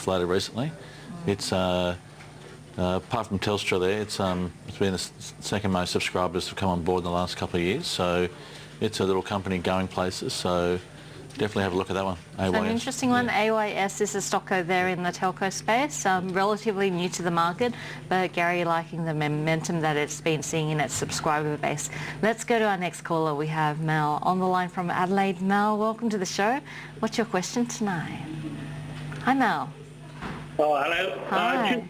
floated recently. It's apart from Telstra there, it's been the second most subscribers to come on board in the last couple of years. So it's a little company going places. So definitely have a look at that one. AYS. An interesting one. AYS is a stocker there in the telco space, relatively new to the market, but Garry liking the momentum that it's been seeing in its subscriber base. Let's go to our next caller. We have Mel on the line from Adelaide. Mel, welcome to the show. What's your question tonight? Hi, Mel. Oh, hello. Hi.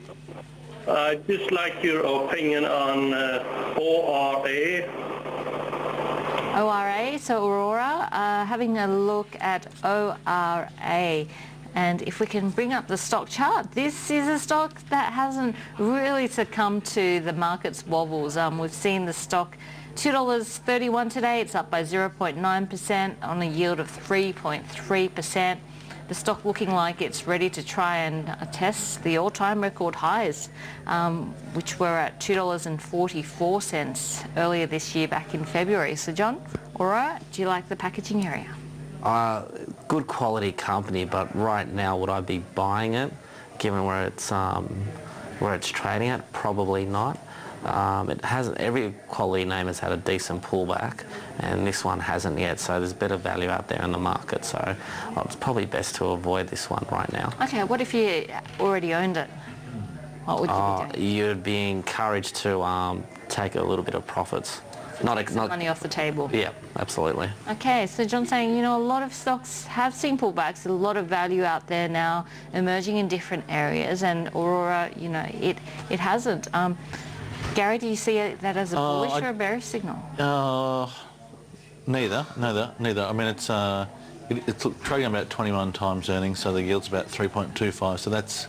I'd just like your opinion on ORA. ORA, so Aurora, having a look at ORA, and if we can bring up the stock chart, this is a stock that hasn't really succumbed to the market's wobbles. We've seen the stock $2.31 today, it's up by 0.9% on a yield of 3.3%. The stock looking like it's ready to try and test the all-time record highs, which were at $2.44 earlier this year back in February. So John, all right, do you like the packaging area? Good quality company, but right now would I be buying it given where it's trading at? Probably not. It hasn't. Every quality name has had a decent pullback, and this one hasn't yet. So there's better value out there in the market. So it's probably best to avoid this one right now. Okay. What if you already owned it? What would you be doing? You'd be encouraged to take a little bit of profits. Not money off the table. Yeah, absolutely. Okay, so John's saying, you know, a lot of stocks have seen pullbacks, a lot of value out there now emerging in different areas, and Aurora, you know, it hasn't. Garry, do you see that as a bullish or a bearish signal? Neither. I mean, it's trading about 21 times earnings, so the yield's about 3.25. So that's a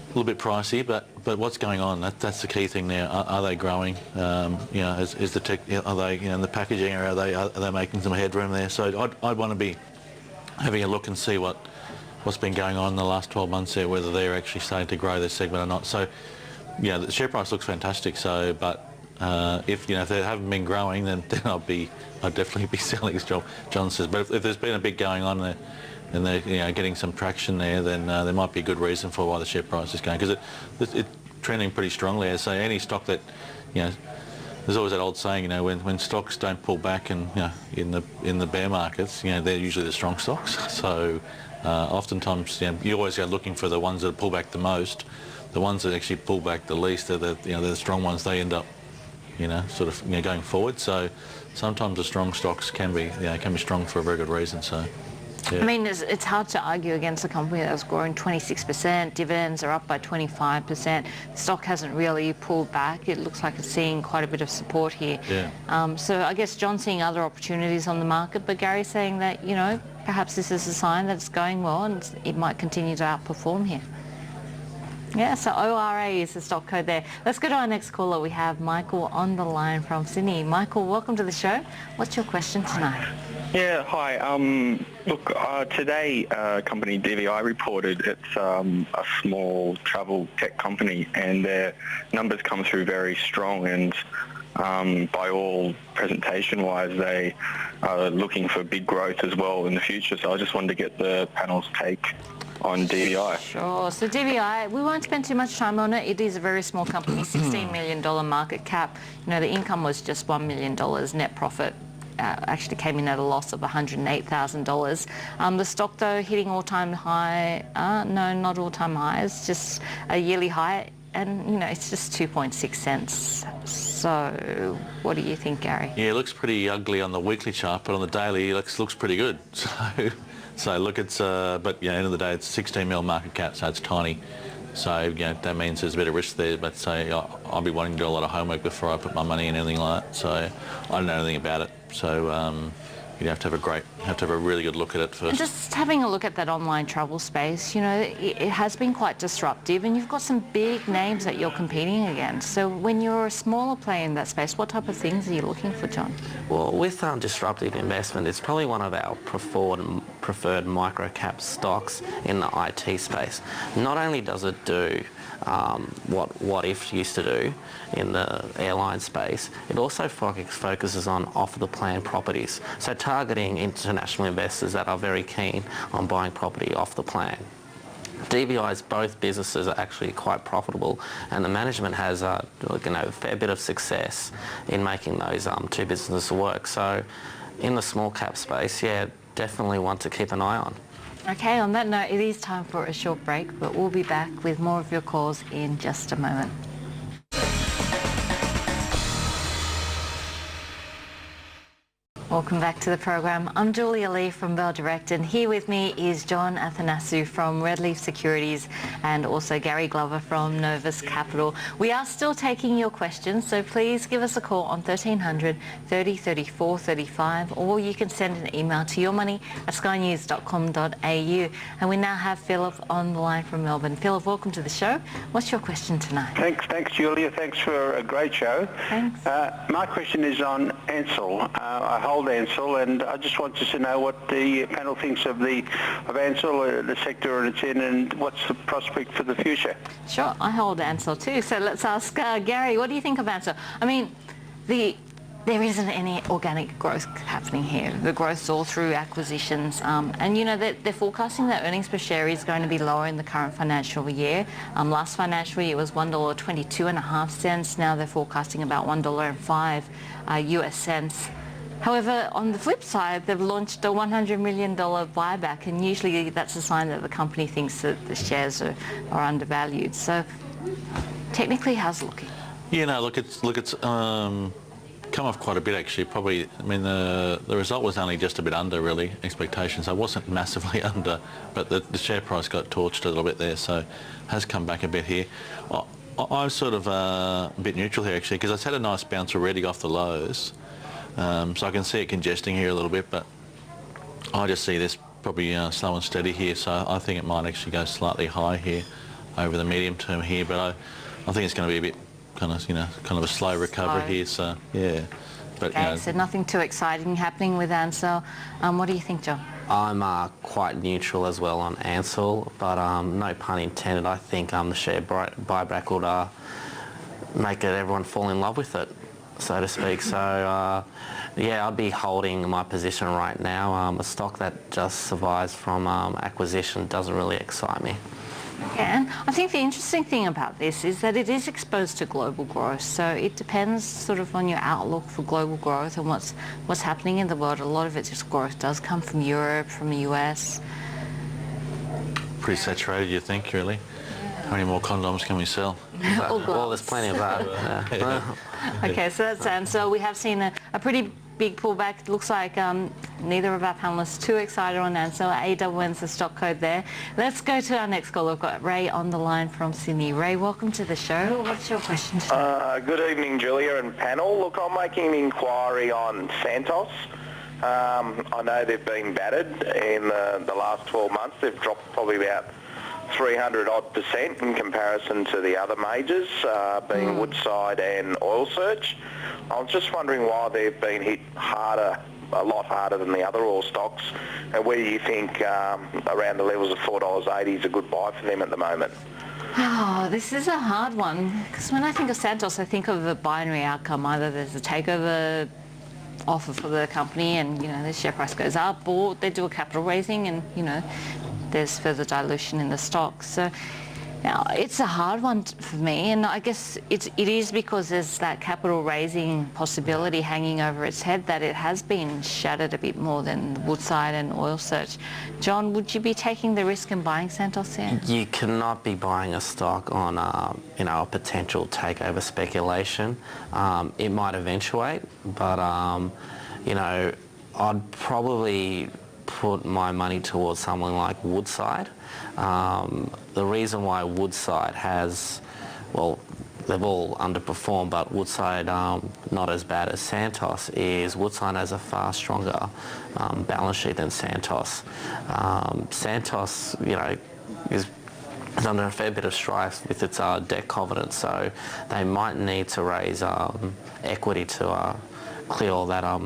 little bit pricey, but what's going on? That's the key thing now. Are they growing? You know, is the tech? Are they, you know, in the packaging area? Are they making some headroom there? So I'd want to be having a look and see what's been going on in the last 12 months there, whether they're actually starting to grow their segment or not. So. Yeah, the share price looks fantastic. So, but if they haven't been growing, then I'd definitely be selling, as John says. But if there's been a bit going on there, and they're getting some traction there, then there might be a good reason for why the share price is going, because it's trending pretty strongly. So any stock that, there's always that old saying, when stocks don't pull back, and in the bear markets, they're usually the strong stocks. So oftentimes, you always go looking for the ones that pull back the most. The ones that actually pull back the least are the strong ones. They end up sort of going forward. So sometimes the strong stocks can be strong for a very good reason. So. Yeah. I mean, it's hard to argue against a company that's grown 26%, dividends are up by 25%. The stock hasn't really pulled back. It looks like it's seeing quite a bit of support here. Yeah. So I guess John's seeing other opportunities on the market, but Gary's saying that, perhaps this is a sign that it's going well and it might continue to outperform here. Yeah, so ORA is the stock code there. Let's go to our next caller. We have Michael on the line from Sydney. Michael, welcome to the show. What's your question tonight? Yeah, hi. Look, today company DVI reported it's a small travel tech company and their numbers come through very strong and by all presentation-wise they are looking for big growth as well in the future. So I just wanted to get the panel's take on DVI. Sure. So DVI, we won't spend too much time on it. It is a very small company, $16 million market cap. The income was just $1 million. Net profit actually came in at a loss of $108,000. The stock, though, hitting all-time high. No, not all-time high. It's just a yearly high. And, it's just 2.6 cents. So what do you think, Gary? Yeah, it looks pretty ugly on the weekly chart, but on the daily, it looks pretty good. So look, it's but end of the day, it's 16 mil market cap, so it's tiny. So that means there's a bit of risk there. But I'll be wanting to do a lot of homework before I put my money in anything like that. So I don't know anything about it. So you'd have to have a really good look at it first. And just having a look at that online travel space, it has been quite disruptive, and you've got some big names that you're competing against. So when you're a smaller player in that space, what type of things are you looking for, John? Well, with disruptive investment, it's probably one of our preferred micro-cap stocks in the IT space. Not only does it do what If used to do in the airline space, it also focuses on off-the-plan properties, so targeting international investors that are very keen on buying property off the plan. DVI's both businesses are actually quite profitable, and the management has a fair bit of success in making those two businesses work. So in the small cap space, definitely one to keep an eye on. Okay, on that note, it is time for a short break, but we'll be back with more of your calls in just a moment. Welcome back to the program. I'm Julia Lee from Bell Direct, and here with me is John Athanasiou from Redleaf Securities and also Garry Glover from Novus Capital. We are still taking your questions, so please give us a call on 1300 30 34 35, or you can send an email to yourmoney@skynews.com.au. And we now have Philip on the line from Melbourne. Philip, welcome to the show. What's your question tonight? Thanks, Julia. Thanks for a great show. Thanks. My question is on Ansell. I hold Ansell, and I just wanted to know what the panel thinks of Ansell, the sector it's in, and what's the prospect for the future. Sure, I hold Ansell too. So let's ask Gary, what do you think of Ansell? I mean, there isn't any organic growth happening here. The growth's all through acquisitions, and they're forecasting that earnings per share is going to be lower in the current financial year. Last financial year was $1.22.5. Now they're forecasting about $1.05 US cents. However, on the flip side, they've launched a $100 million buyback, and usually that's a sign that the company thinks that the shares are undervalued. So technically, how's it looking? It's come off quite a bit actually. Probably, the result was only just a bit under really expectations. I wasn't massively under, but the share price got torched a little bit there, so has come back a bit here. I'm sort of a bit neutral here actually, because it's had a nice bounce already off the lows. So I can see it congesting here a little bit, but I just see this probably slow and steady here, so I think it might actually go slightly high here over the medium term here, but I think it's going to be a bit kind of a slow recovery here, so yeah. But, okay, so nothing too exciting happening with Ansell. What do you think, John? I'm quite neutral as well on Ansell, but no pun intended, I think the share buyback would make everyone fall in love with it, so to speak. So I'd be holding my position right now. A stock that just survives from acquisition doesn't really excite me. And I think the interesting thing about this is that it is exposed to global growth. So it depends sort of on your outlook for global growth and what's happening in the world. A lot of its growth does come from Europe, from the US. Pretty saturated, you think, really? How many more condoms can we sell? Well, there's plenty of that. Okay, so that's Ansell. We have seen a pretty big pullback. It looks like neither of our panelists too excited on Ansell. AWN's the stock code there. Let's go to our next caller. We've got Ray on the line from Sydney. Ray, welcome to the show. What's your question today? Good evening, Julia and panel. Look, I'm making an inquiry on Santos. I know they've been battered in the last 12 months. They've dropped probably about 300% in comparison to the other majors, being Woodside and Oil Search. I was just wondering why they've been hit harder, a lot harder than the other oil stocks, and whether you think around the levels of $4.80 is a good buy for them at the moment. Oh, this is a hard one, because when I think of Santos, I think of a binary outcome. Either there's a takeover offer for the company and, the share price goes up, or they do a capital raising and, there's further dilution in the stock. So it's a hard one for me, and I guess it is because there's that capital raising possibility hanging over its head that it has been shattered a bit more than Woodside and Oil Search. John, would you be taking the risk in buying Santos here? You cannot be buying a stock on a potential takeover speculation. It might eventuate, but I'd probably put my money towards someone like Woodside. The reason why Woodside has, well, they've all underperformed, but Woodside not as bad as Santos is Woodside has a far stronger balance sheet than Santos. Santos, is under a fair bit of strife with its debt covenant, so they might need to raise equity to clear all that up.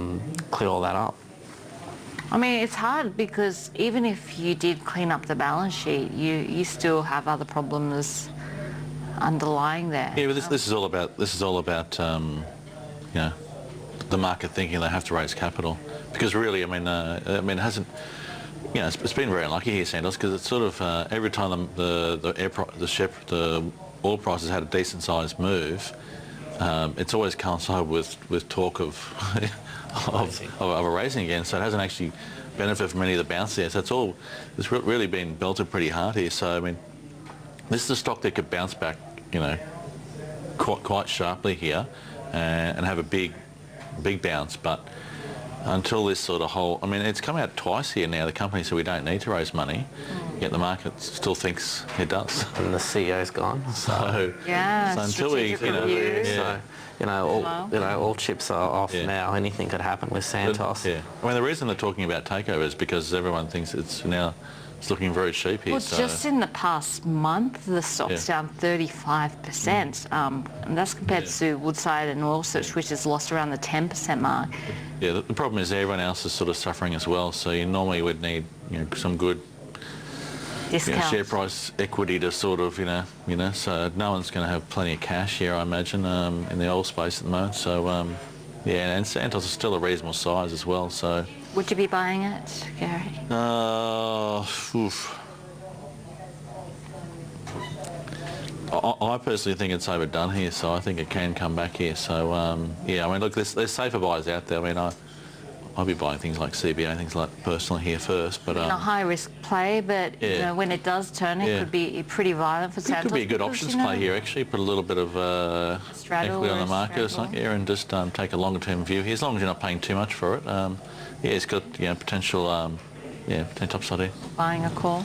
I mean, it's hard because even if you did clean up the balance sheet, you still have other problems underlying there. Yeah, but this is all about the market thinking they have to raise capital, because really, it hasn't. It's been very unlucky here, Santos, because it's sort of every time the oil price has had a decent sized move, it's always coincided with talk of a raising again, so it hasn't actually benefited from any of the bounce there. So it's really been belted pretty hard here. So this is a stock that could bounce back, quite sharply here, and have a big bounce. But until this sort of whole, it's come out twice here now, the company, so we don't need to raise money, yet the market still thinks it does. And the CEO's gone. So until we, all chips are off now. Anything could happen with Santos. The reason they're talking about takeover is because everyone thinks it's looking very cheap here. Well, just in the past month, the stock's down 35%, and that's compared to Woodside and Oil Search, which has lost around the 10% mark. Yeah, the problem is everyone else is sort of suffering as well, so you normally would need some good share price equity to sort of, so no one's going to have plenty of cash here, I imagine, in the oil space at the moment. So, and Santos is still a reasonable size as well, so... Would you be buying it, Garry? I personally think it's overdone here, so I think it can come back here. So, look, there's safer buys out there. I'll be buying things like CBA, things like personally here first. But a high-risk play, but when it does turn, it could be pretty violent for Santos. It could be a good options play here, actually. Put a little bit of equity on the market or something here, and just take a longer-term view here, as long as you're not paying too much for it. It's got potential upside here. Buying a call.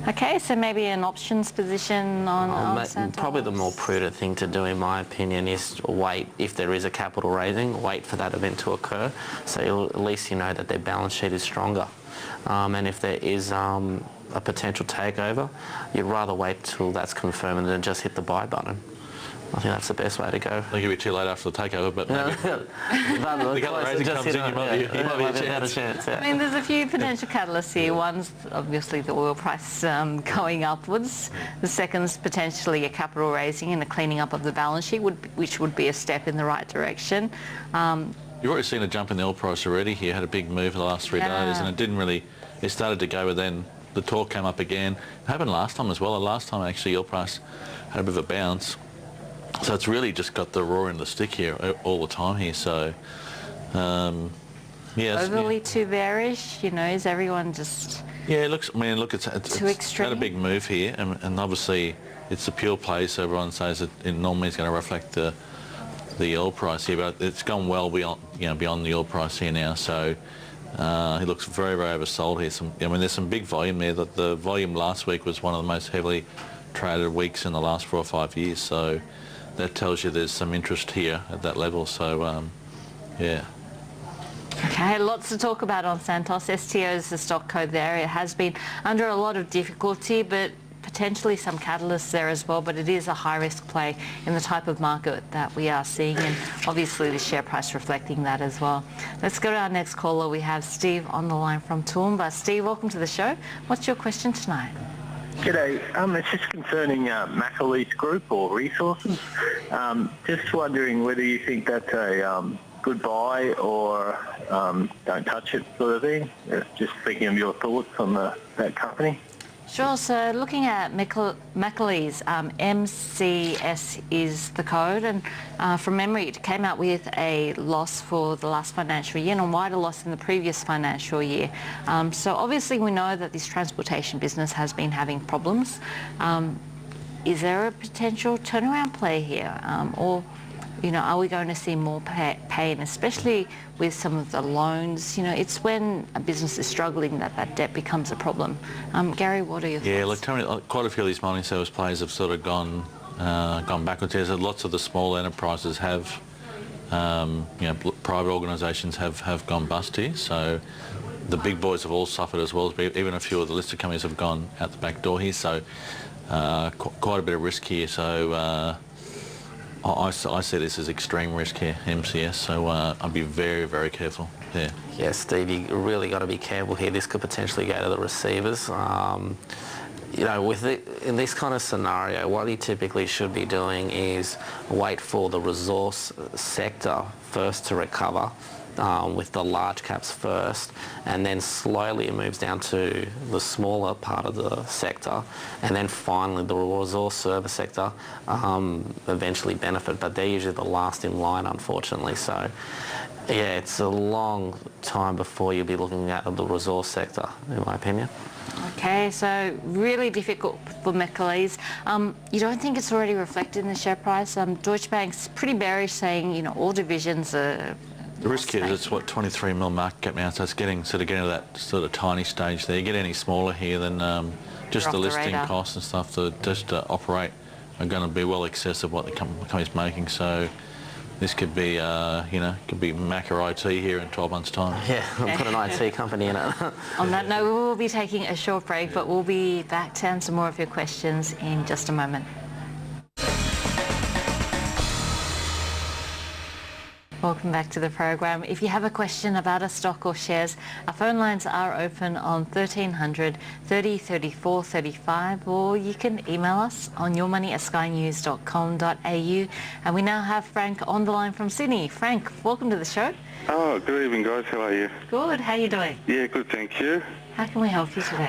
Okay, so maybe an options position on Santos. Probably the more prudent thing to do, in my opinion, is wait. If there is a capital raising, wait for that event to occur, so at least you know that their balance sheet is stronger. And if there is a potential takeover, you'd rather wait till that's confirmed and then just hit the buy button. I think that's the best way to go. I think it'll be too late after the takeover, but maybe the capital raising comes in, you might be a chance. There's a few potential catalysts here. One's obviously the oil price going upwards. The second's potentially a capital raising and a cleaning up of the balance sheet, which would be a step in the right direction. You've already seen a jump in the oil price already here. Had a big move the last 3 days, and it started to go, but then the talk came up again. It happened last time as well. Last time, actually, oil price had a bit of a bounce. So it's really just got the raw end of the stick here all the time here. So, overly too bearish, is everyone just... Yeah, it looks, it's had a big move here, and obviously it's a pure play, so everyone says it normally is going to reflect the the oil price here, but it's gone well beyond the oil price here now. So he looks very, very oversold here. There's some big volume there. The volume last week was one of the most heavily traded weeks in the last 4 or 5 years. So that tells you there's some interest here at that level. So yeah. Okay, lots to talk about on Santos. STO is the stock code there. It has been under a lot of difficulty, but potentially some catalysts there as well, but it is a high-risk play in the type of market that we are seeing, and obviously the share price reflecting that as well. Let's go to our next caller. We have Steve on the line from Toowoomba. Steve, welcome to the show. What's your question tonight? G'day. It's just concerning Macaleese Group or Resources. Just wondering whether you think that's a good buy or don't touch it sort of thing. Just thinking of your thoughts on that company. Sure. So looking at Macaleese, MCS is the code, and from memory it came out with a loss for the last financial year and a wider loss in the previous financial year. So obviously we know that this transportation business has been having problems. Is there a potential turnaround play here, or are we going to see more pain, especially with some of the loans? It's when a business is struggling that debt becomes a problem. Garry, what are your thoughts? Yeah, look, quite a few of these mining service players have sort of gone backwards. There's lots of the small enterprises have, private organisations have gone bust here. So the big boys have all suffered as well. Even a few of the listed companies have gone out the back door here. So quite a bit of risk here. So I see this as extreme risk here, MCS, so I'd be very, very careful there. Yeah, Steve, you really got to be careful here. This could potentially go to the receivers. In this kind of scenario, what you typically should be doing is wait for the resource sector first to recover, with the large caps first, and then slowly it moves down to the smaller part of the sector, and then finally the resource service sector eventually benefit, but they're usually the last in line, unfortunately. So yeah, it's a long time before you'll be looking at the resource sector, in my opinion. Okay, so really difficult for Macaleese. You don't think it's already reflected in the share price? Deutsche Bank's pretty bearish, saying all divisions are... The risk here is it's 23 mil market cap now, so it's getting to that sort of tiny stage there. You get any smaller here, then just the listing costs and stuff to just operate are going to be well excess of what the company's making. So this could be, could be Macca IT here in 12 months' time. Yeah, we'll put an IT company in it. On that note, we will be taking a short break, but we'll be back to answer more of your questions in just a moment. Welcome back to the program. If you have a question about a stock or shares, our phone lines are open on 1300 30 34 35, or you can email us on yourmoney@skynews.com.au. And we now have Frank on the line from Sydney. Frank, welcome to the show. Oh, good evening, guys. How are you? Good. How are you doing? Yeah, good, thank you. How can we help you today?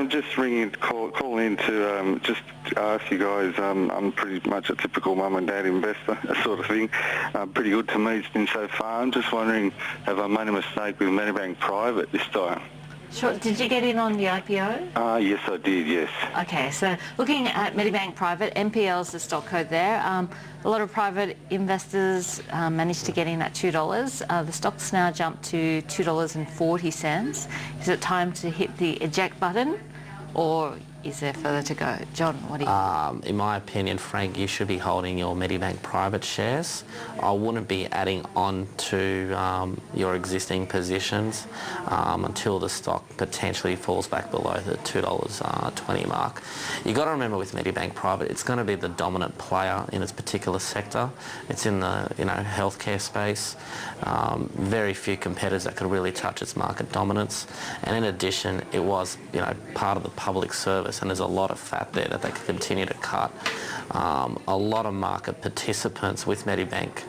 Just ringing, calling in to just ask you guys. I'm pretty much a typical mum and dad investor, sort of thing. Pretty good to me, it's been so far. I'm just wondering, have I made a mistake with Medibank Private this time? Sure. Did you get in on the IPO? Yes, I did, yes. Okay, so looking at Medibank Private, MPL is the stock code there. A lot of private investors managed to get in at $2. The stock's now jumped to $2.40. Is it time to hit the eject button, or is there further to go? John, what do you think? In my opinion, Frank, you should be holding your Medibank Private shares. I wouldn't be adding on to your existing positions until the stock potentially falls back below the $2.20 mark. You've got to remember with Medibank Private, it's going to be the dominant player in its particular sector. It's in the healthcare space. Very few competitors that could really touch its market dominance. And in addition, it was part of the public service, and there's a lot of fat there that they could continue to cut. A lot of market participants with Medibank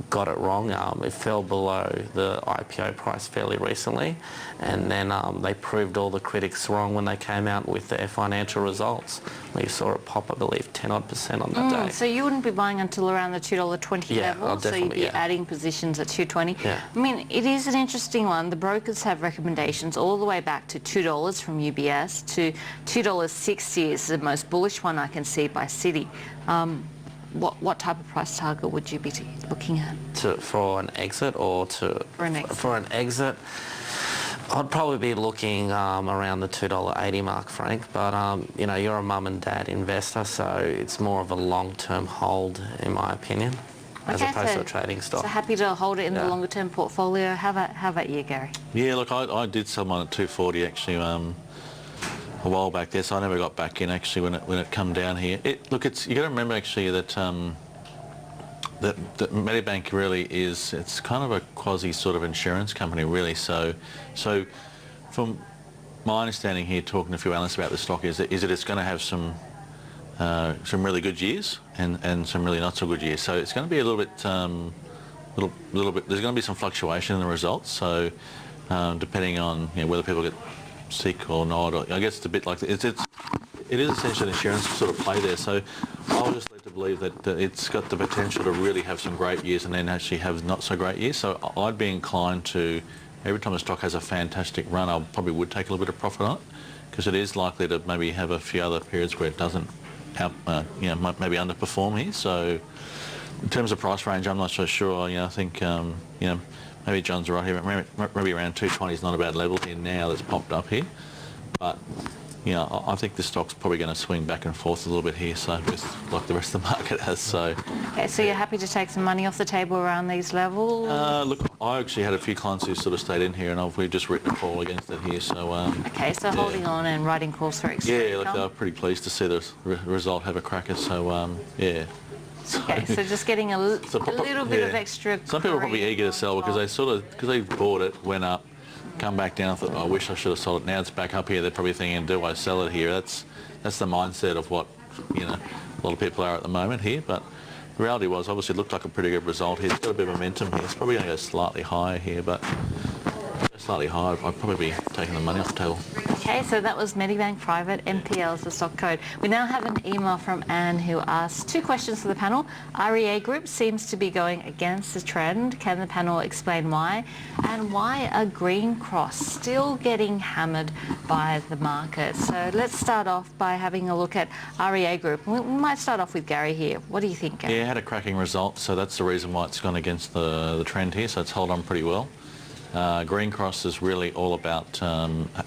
got it wrong. It fell below the IPO price fairly recently, and then they proved all the critics wrong when they came out with their financial results. We saw it pop, I believe, 10% on that day. So you wouldn't be buying until around the $2.20 level, so you'd be adding positions at $2.20. Yeah. I mean, it is an interesting one. The brokers have recommendations all the way back to $2 from UBS to $2.60 is the most bullish one I can see by Citi. what type of price target would you be looking at? For an exit or to... For an exit. For an exit, I'd probably be looking around the $2.80 mark, Frank. But, you know, you're a mum and dad investor, so it's more of a long-term hold, in my opinion, as opposed to a trading stock. So happy to hold it in the longer-term portfolio. How about you, Gary? Yeah, look, I did sell mine at 240 actually a while back there, so I never got back in actually when it come down here. Look, you got to remember actually that that Medibank really is, it's kind of a quasi sort of insurance company really. So from my understanding here, talking to a few analysts about the stock, is that it's going to have some really good years and some really not so good years. So it's going to be a little bit, there's going to be some fluctuation in the results. So depending on whether people get sick or not, or I guess it's a bit like it is essentially an insurance sort of play there. So I was just led to believe that it's got the potential to really have some great years and then actually have not so great years. So I'd be inclined to, every time the stock has a fantastic run, I probably would take a little bit of profit on it, because it is likely to maybe have a few other periods where it doesn't maybe underperform here. So in terms of price range, I'm not so sure. I think maybe John's right here. Maybe around 220 is not a bad level here now that's popped up here. But I think the stock's probably going to swing back and forth a little bit here, so just like the rest of the market has. So. Okay, so you're happy to take some money off the table around these levels? Look, I actually had a few clients who sort of stayed in here, and we've just written a call against it here. So. Okay, so holding on and writing calls for extra income. Look, they were pretty pleased to see the result have a cracker. So yeah. Okay, so just getting a little bit of extra. Some people are probably eager to sell because they bought it, went up, come back down. Thought, I wish I should have sold it. Now it's back up here. They're probably thinking, do I sell it here? That's the mindset of what a lot of people are at the moment here. But the reality was, obviously, it looked like a pretty good result here. It's got a bit of momentum here. It's probably going to go slightly higher here, but slightly higher, I'd probably be taking the money off the table. Okay, so that was Medibank Private, MPL is the stock code. We now have an email from Anne who asks 2 questions for the panel. REA Group seems to be going against the trend. Can the panel explain why? And why are Green Cross still getting hammered by the market? So let's start off by having a look at REA Group. We might start off with Garry here. What do you think, Garry? Yeah, it had a cracking result, so that's the reason why it's gone against the trend here, so it's held on pretty well. Green Cross is really all about,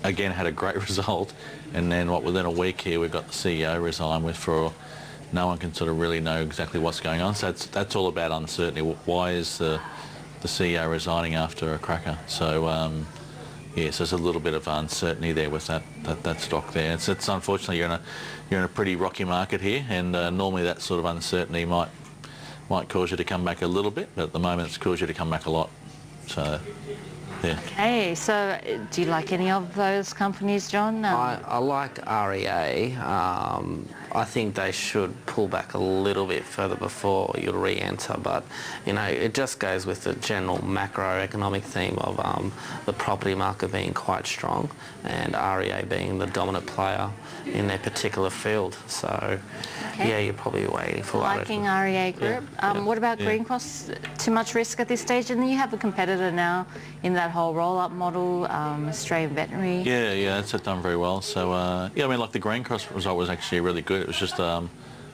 again, had a great result, and then within a week here we've got the CEO resign for no one can sort of really know exactly what's going on. So that's all about uncertainty. Why is the CEO resigning after a cracker? So so there's a little bit of uncertainty there with that stock there. It's unfortunately you're in a pretty rocky market here, and normally that sort of uncertainty might cause you to come back a little bit, but at the moment it's caused you to come back a lot. So. Yeah. Okay, so do you like any of those companies, John? I like REA. I think they should pull back a little bit further before you re-enter, but it just goes with the general macroeconomic theme of the property market being quite strong and REA being the dominant player in their particular field. So yeah, you're probably waiting for liking REA Group. What about Green Cross? Too much risk at this stage, and then you have a competitor now in that whole roll-up model, Australian Veterinary. Yeah, that's done very well. So I mean, like the Green Cross result was actually really good. It was just all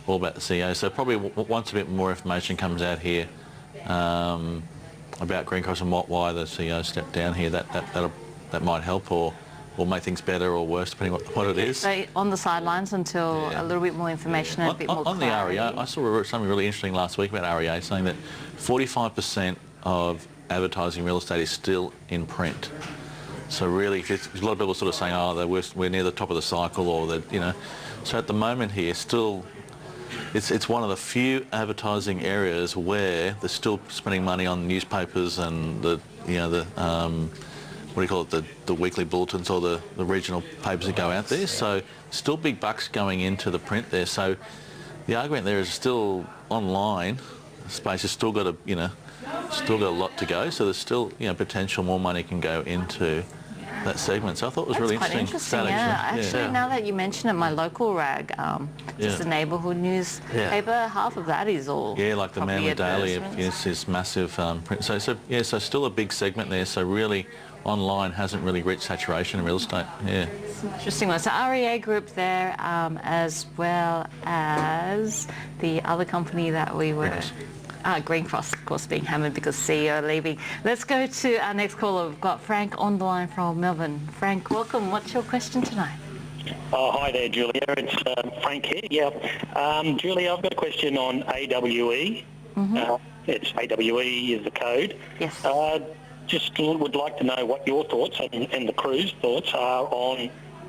about the CEO. So probably once a bit more information comes out here about Green Cross and why the CEO stepped down here, that might help or make things better or worse, depending on what it is. So on the sidelines until a little bit more information and a bit more clarity. On the REA, I saw something really interesting last week about REA, saying that 45% of advertising real estate is still in print. So really, a lot of people are sort of saying, we're near the top of the cycle, or that, So at the moment here, still, it's one of the few advertising areas where they're still spending money on newspapers and the weekly bulletins or the regional papers that go out there. So still big bucks going into the print there. So the argument there is still online space has still got a lot to go. So there's still potential more money can go into that segment. So I thought it was really interesting. Actually, now that you mention it, my local rag, just a neighbourhood newspaper, half of that is all. Yeah, like the Manly Daily is massive print. So still a big segment there. So really, online hasn't really reached saturation in real estate. Yeah. It's an interesting one. So REA Group there, as well as the other company that we were... Green Cross, of course, being hammered because CEO leaving. Let's go to our next caller. We've got Frank on the line from Melbourne. Frank, welcome. What's your question tonight? Oh, hi there, Julia. It's Frank here. Yeah. Julia, I've got a question on AWE. It's AWE is the code. Yes. Just would like to know what your thoughts and the crew's thoughts are on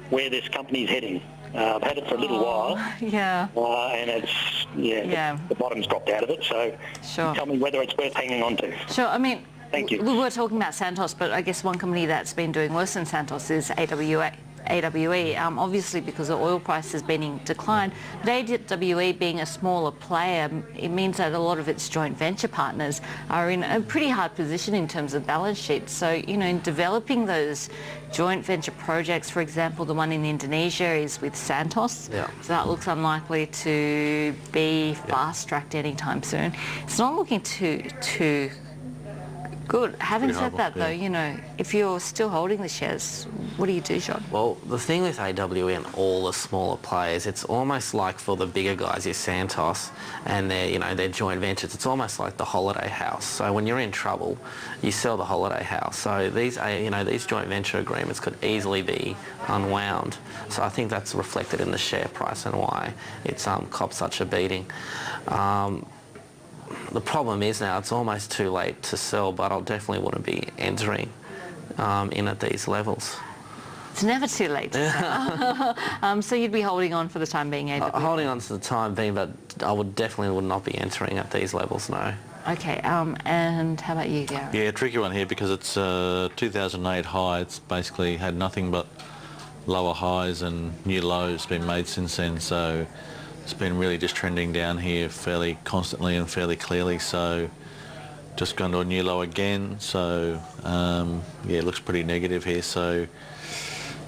where this company's heading. I've had it for a little while. Yeah. And it's, the bottom's dropped out of it. So tell me whether it's worth hanging on to. Sure. I mean, thank you. We were talking about Santos, but I guess one company that's been doing worse than Santos is AWE, obviously because the oil price has been in decline. But AWE being a smaller player, it means that a lot of its joint venture partners are in a pretty hard position in terms of balance sheets. So, in developing those joint venture projects, for example, the one in Indonesia is with Santos. Yeah. So that looks unlikely to be fast-tracked anytime soon. It's not looking too good. Having said that, though, if you're still holding the shares, what do you do, John? Well, the thing with AWE and all the smaller players, it's almost like for the bigger guys, your Santos and their joint ventures, it's almost like the holiday house. So when you're in trouble, you sell the holiday house. So these joint venture agreements could easily be unwound. So I think that's reflected in the share price and why it's copped such a beating. The problem is now it's almost too late to sell, but I definitely wouldn't be entering in at these levels. It's never too late to sell. So you'd be holding on for the time being, holding on for the time being, but I would not be entering at these levels, no. Okay, and how about you, Garry? Yeah, tricky one here because it's 2008 high. It's basically had nothing but lower highs and new lows been made since then. So it's been really just trending down here fairly constantly and fairly clearly. So just gone to a new low again. So it looks pretty negative here. So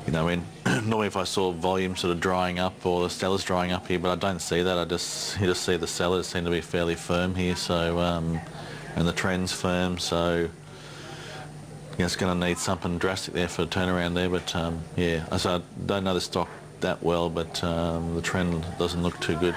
normally if I saw volume sort of drying up or the sellers drying up here, but I don't see that. You just see the sellers seem to be fairly firm here. So and the trend's firm. So it's going to need something drastic there for a turnaround there. But so I don't know the stock that well, but the trend doesn't look too good.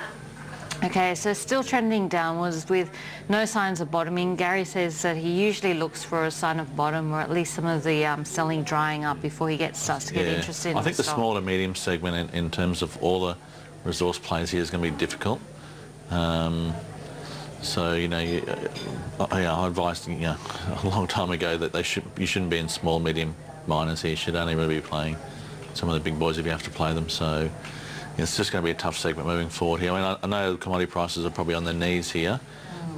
Okay, so still trending downwards with no signs of bottoming. Garry says that he usually looks for a sign of bottom or at least some of the selling drying up before he starts to get interested in I think the stock. small to medium segment in terms of all the resource plays here is going to be difficult. I advised a long time ago that you shouldn't be in small medium miners here. You should only really be playing some of the big boys if you have to play them. So it's just going to be a tough segment moving forward here. I mean, I know commodity prices are probably on their knees here,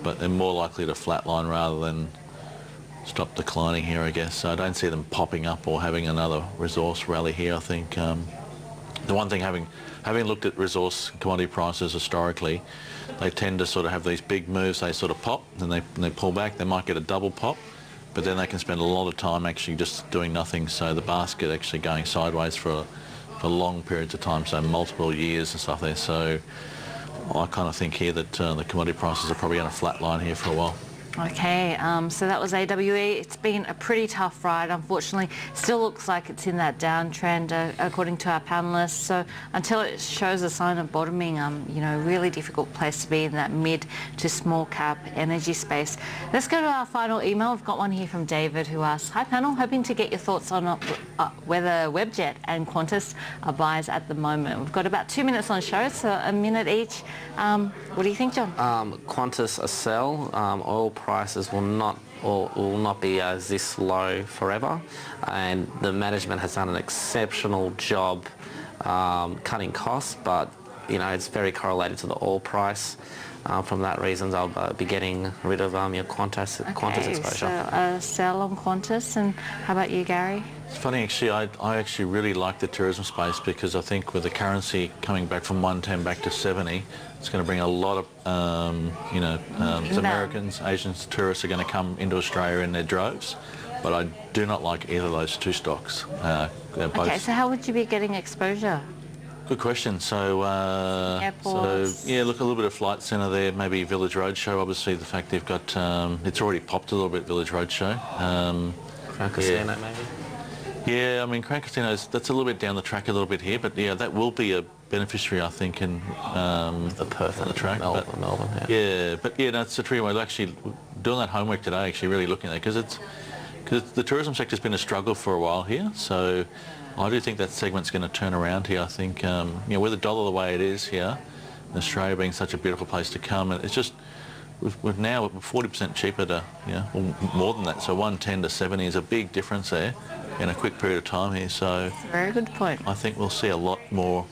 but they're more likely to flatline rather than stop declining here, I guess. So I don't see them popping up or having another resource rally here. I think the one thing, having looked at resource commodity prices historically, they tend to sort of have these big moves. They sort of pop, and they pull back. They might get a double pop, but then they can spend a lot of time actually just doing nothing. So the basket actually going sideways for long periods of time, so multiple years and stuff there. So I kind of think here that the commodity prices are probably on a flat line here for a while. Okay, so that was AWE. It's been a pretty tough ride, unfortunately. Still looks like it's in that downtrend, according to our panellists. So until it shows a sign of bottoming, really difficult place to be in that mid to small cap energy space. Let's go to our final email. We've got one here from David who asks, "Hi panel, hoping to get your thoughts on whether Webjet and Qantas are buys at the moment." We've got about 2 minutes on show, so a minute each. What do you think, John? Qantas a sell. Oil prices will not be this low forever, and the management has done an exceptional job cutting costs, but it's very correlated to the oil price. From that reason, I'll be getting rid of your Qantas exposure. So sell on Qantas. And how about you, Garry? It's funny actually, I actually really like the tourism space because I think with the currency coming back from 110 back to 70, it's going to bring a lot of Americans, Asians, tourists are going to come into Australia in their droves. But I do not like either of those two stocks. Okay, so how would you be getting exposure? Good question. So, look, a little bit of Flight Centre there, maybe Village Roadshow. Obviously, the fact they've got, it's already popped a little bit, Village Roadshow. Crown Casino maybe? Yeah, I mean, Crown Casino's, that's a little bit down the track a little bit here, but yeah, that will be a beneficiary, I think, in the Perth on the track. Melbourne, But yeah, that's a tricky way. Actually, doing that homework today, actually really looking at it, because the tourism sector's been a struggle for a while here, so I do think that segment's going to turn around here. I think, with the dollar the way it is here, and Australia being such a beautiful place to come, it's just, we've now 40% cheaper to, or more than that, so 110 to 70 is a big difference there in a quick period of time here. So that's a very good point. I think we'll see a lot more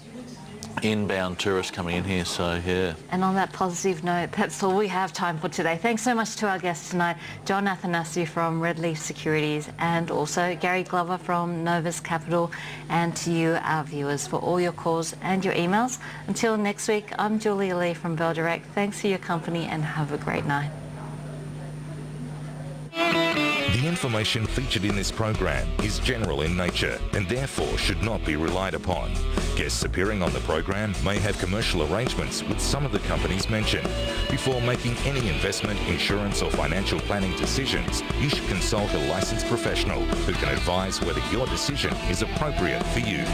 inbound tourists coming in here, so yeah. And on that positive note, that's all we have time for today. Thanks so much to our guests tonight, John Athanasiou from Redleaf Securities and also Garry Glover from Novus Capital, and to you, our viewers, for all your calls and your emails. Until next week, I'm Julia Lee from Bell Direct. Thanks for your company and have a great night. The information featured in this program is general in nature and therefore should not be relied upon. Guests appearing on the program may have commercial arrangements with some of the companies mentioned. Before making any investment, insurance or financial planning decisions, you should consult a licensed professional who can advise whether your decision is appropriate for you.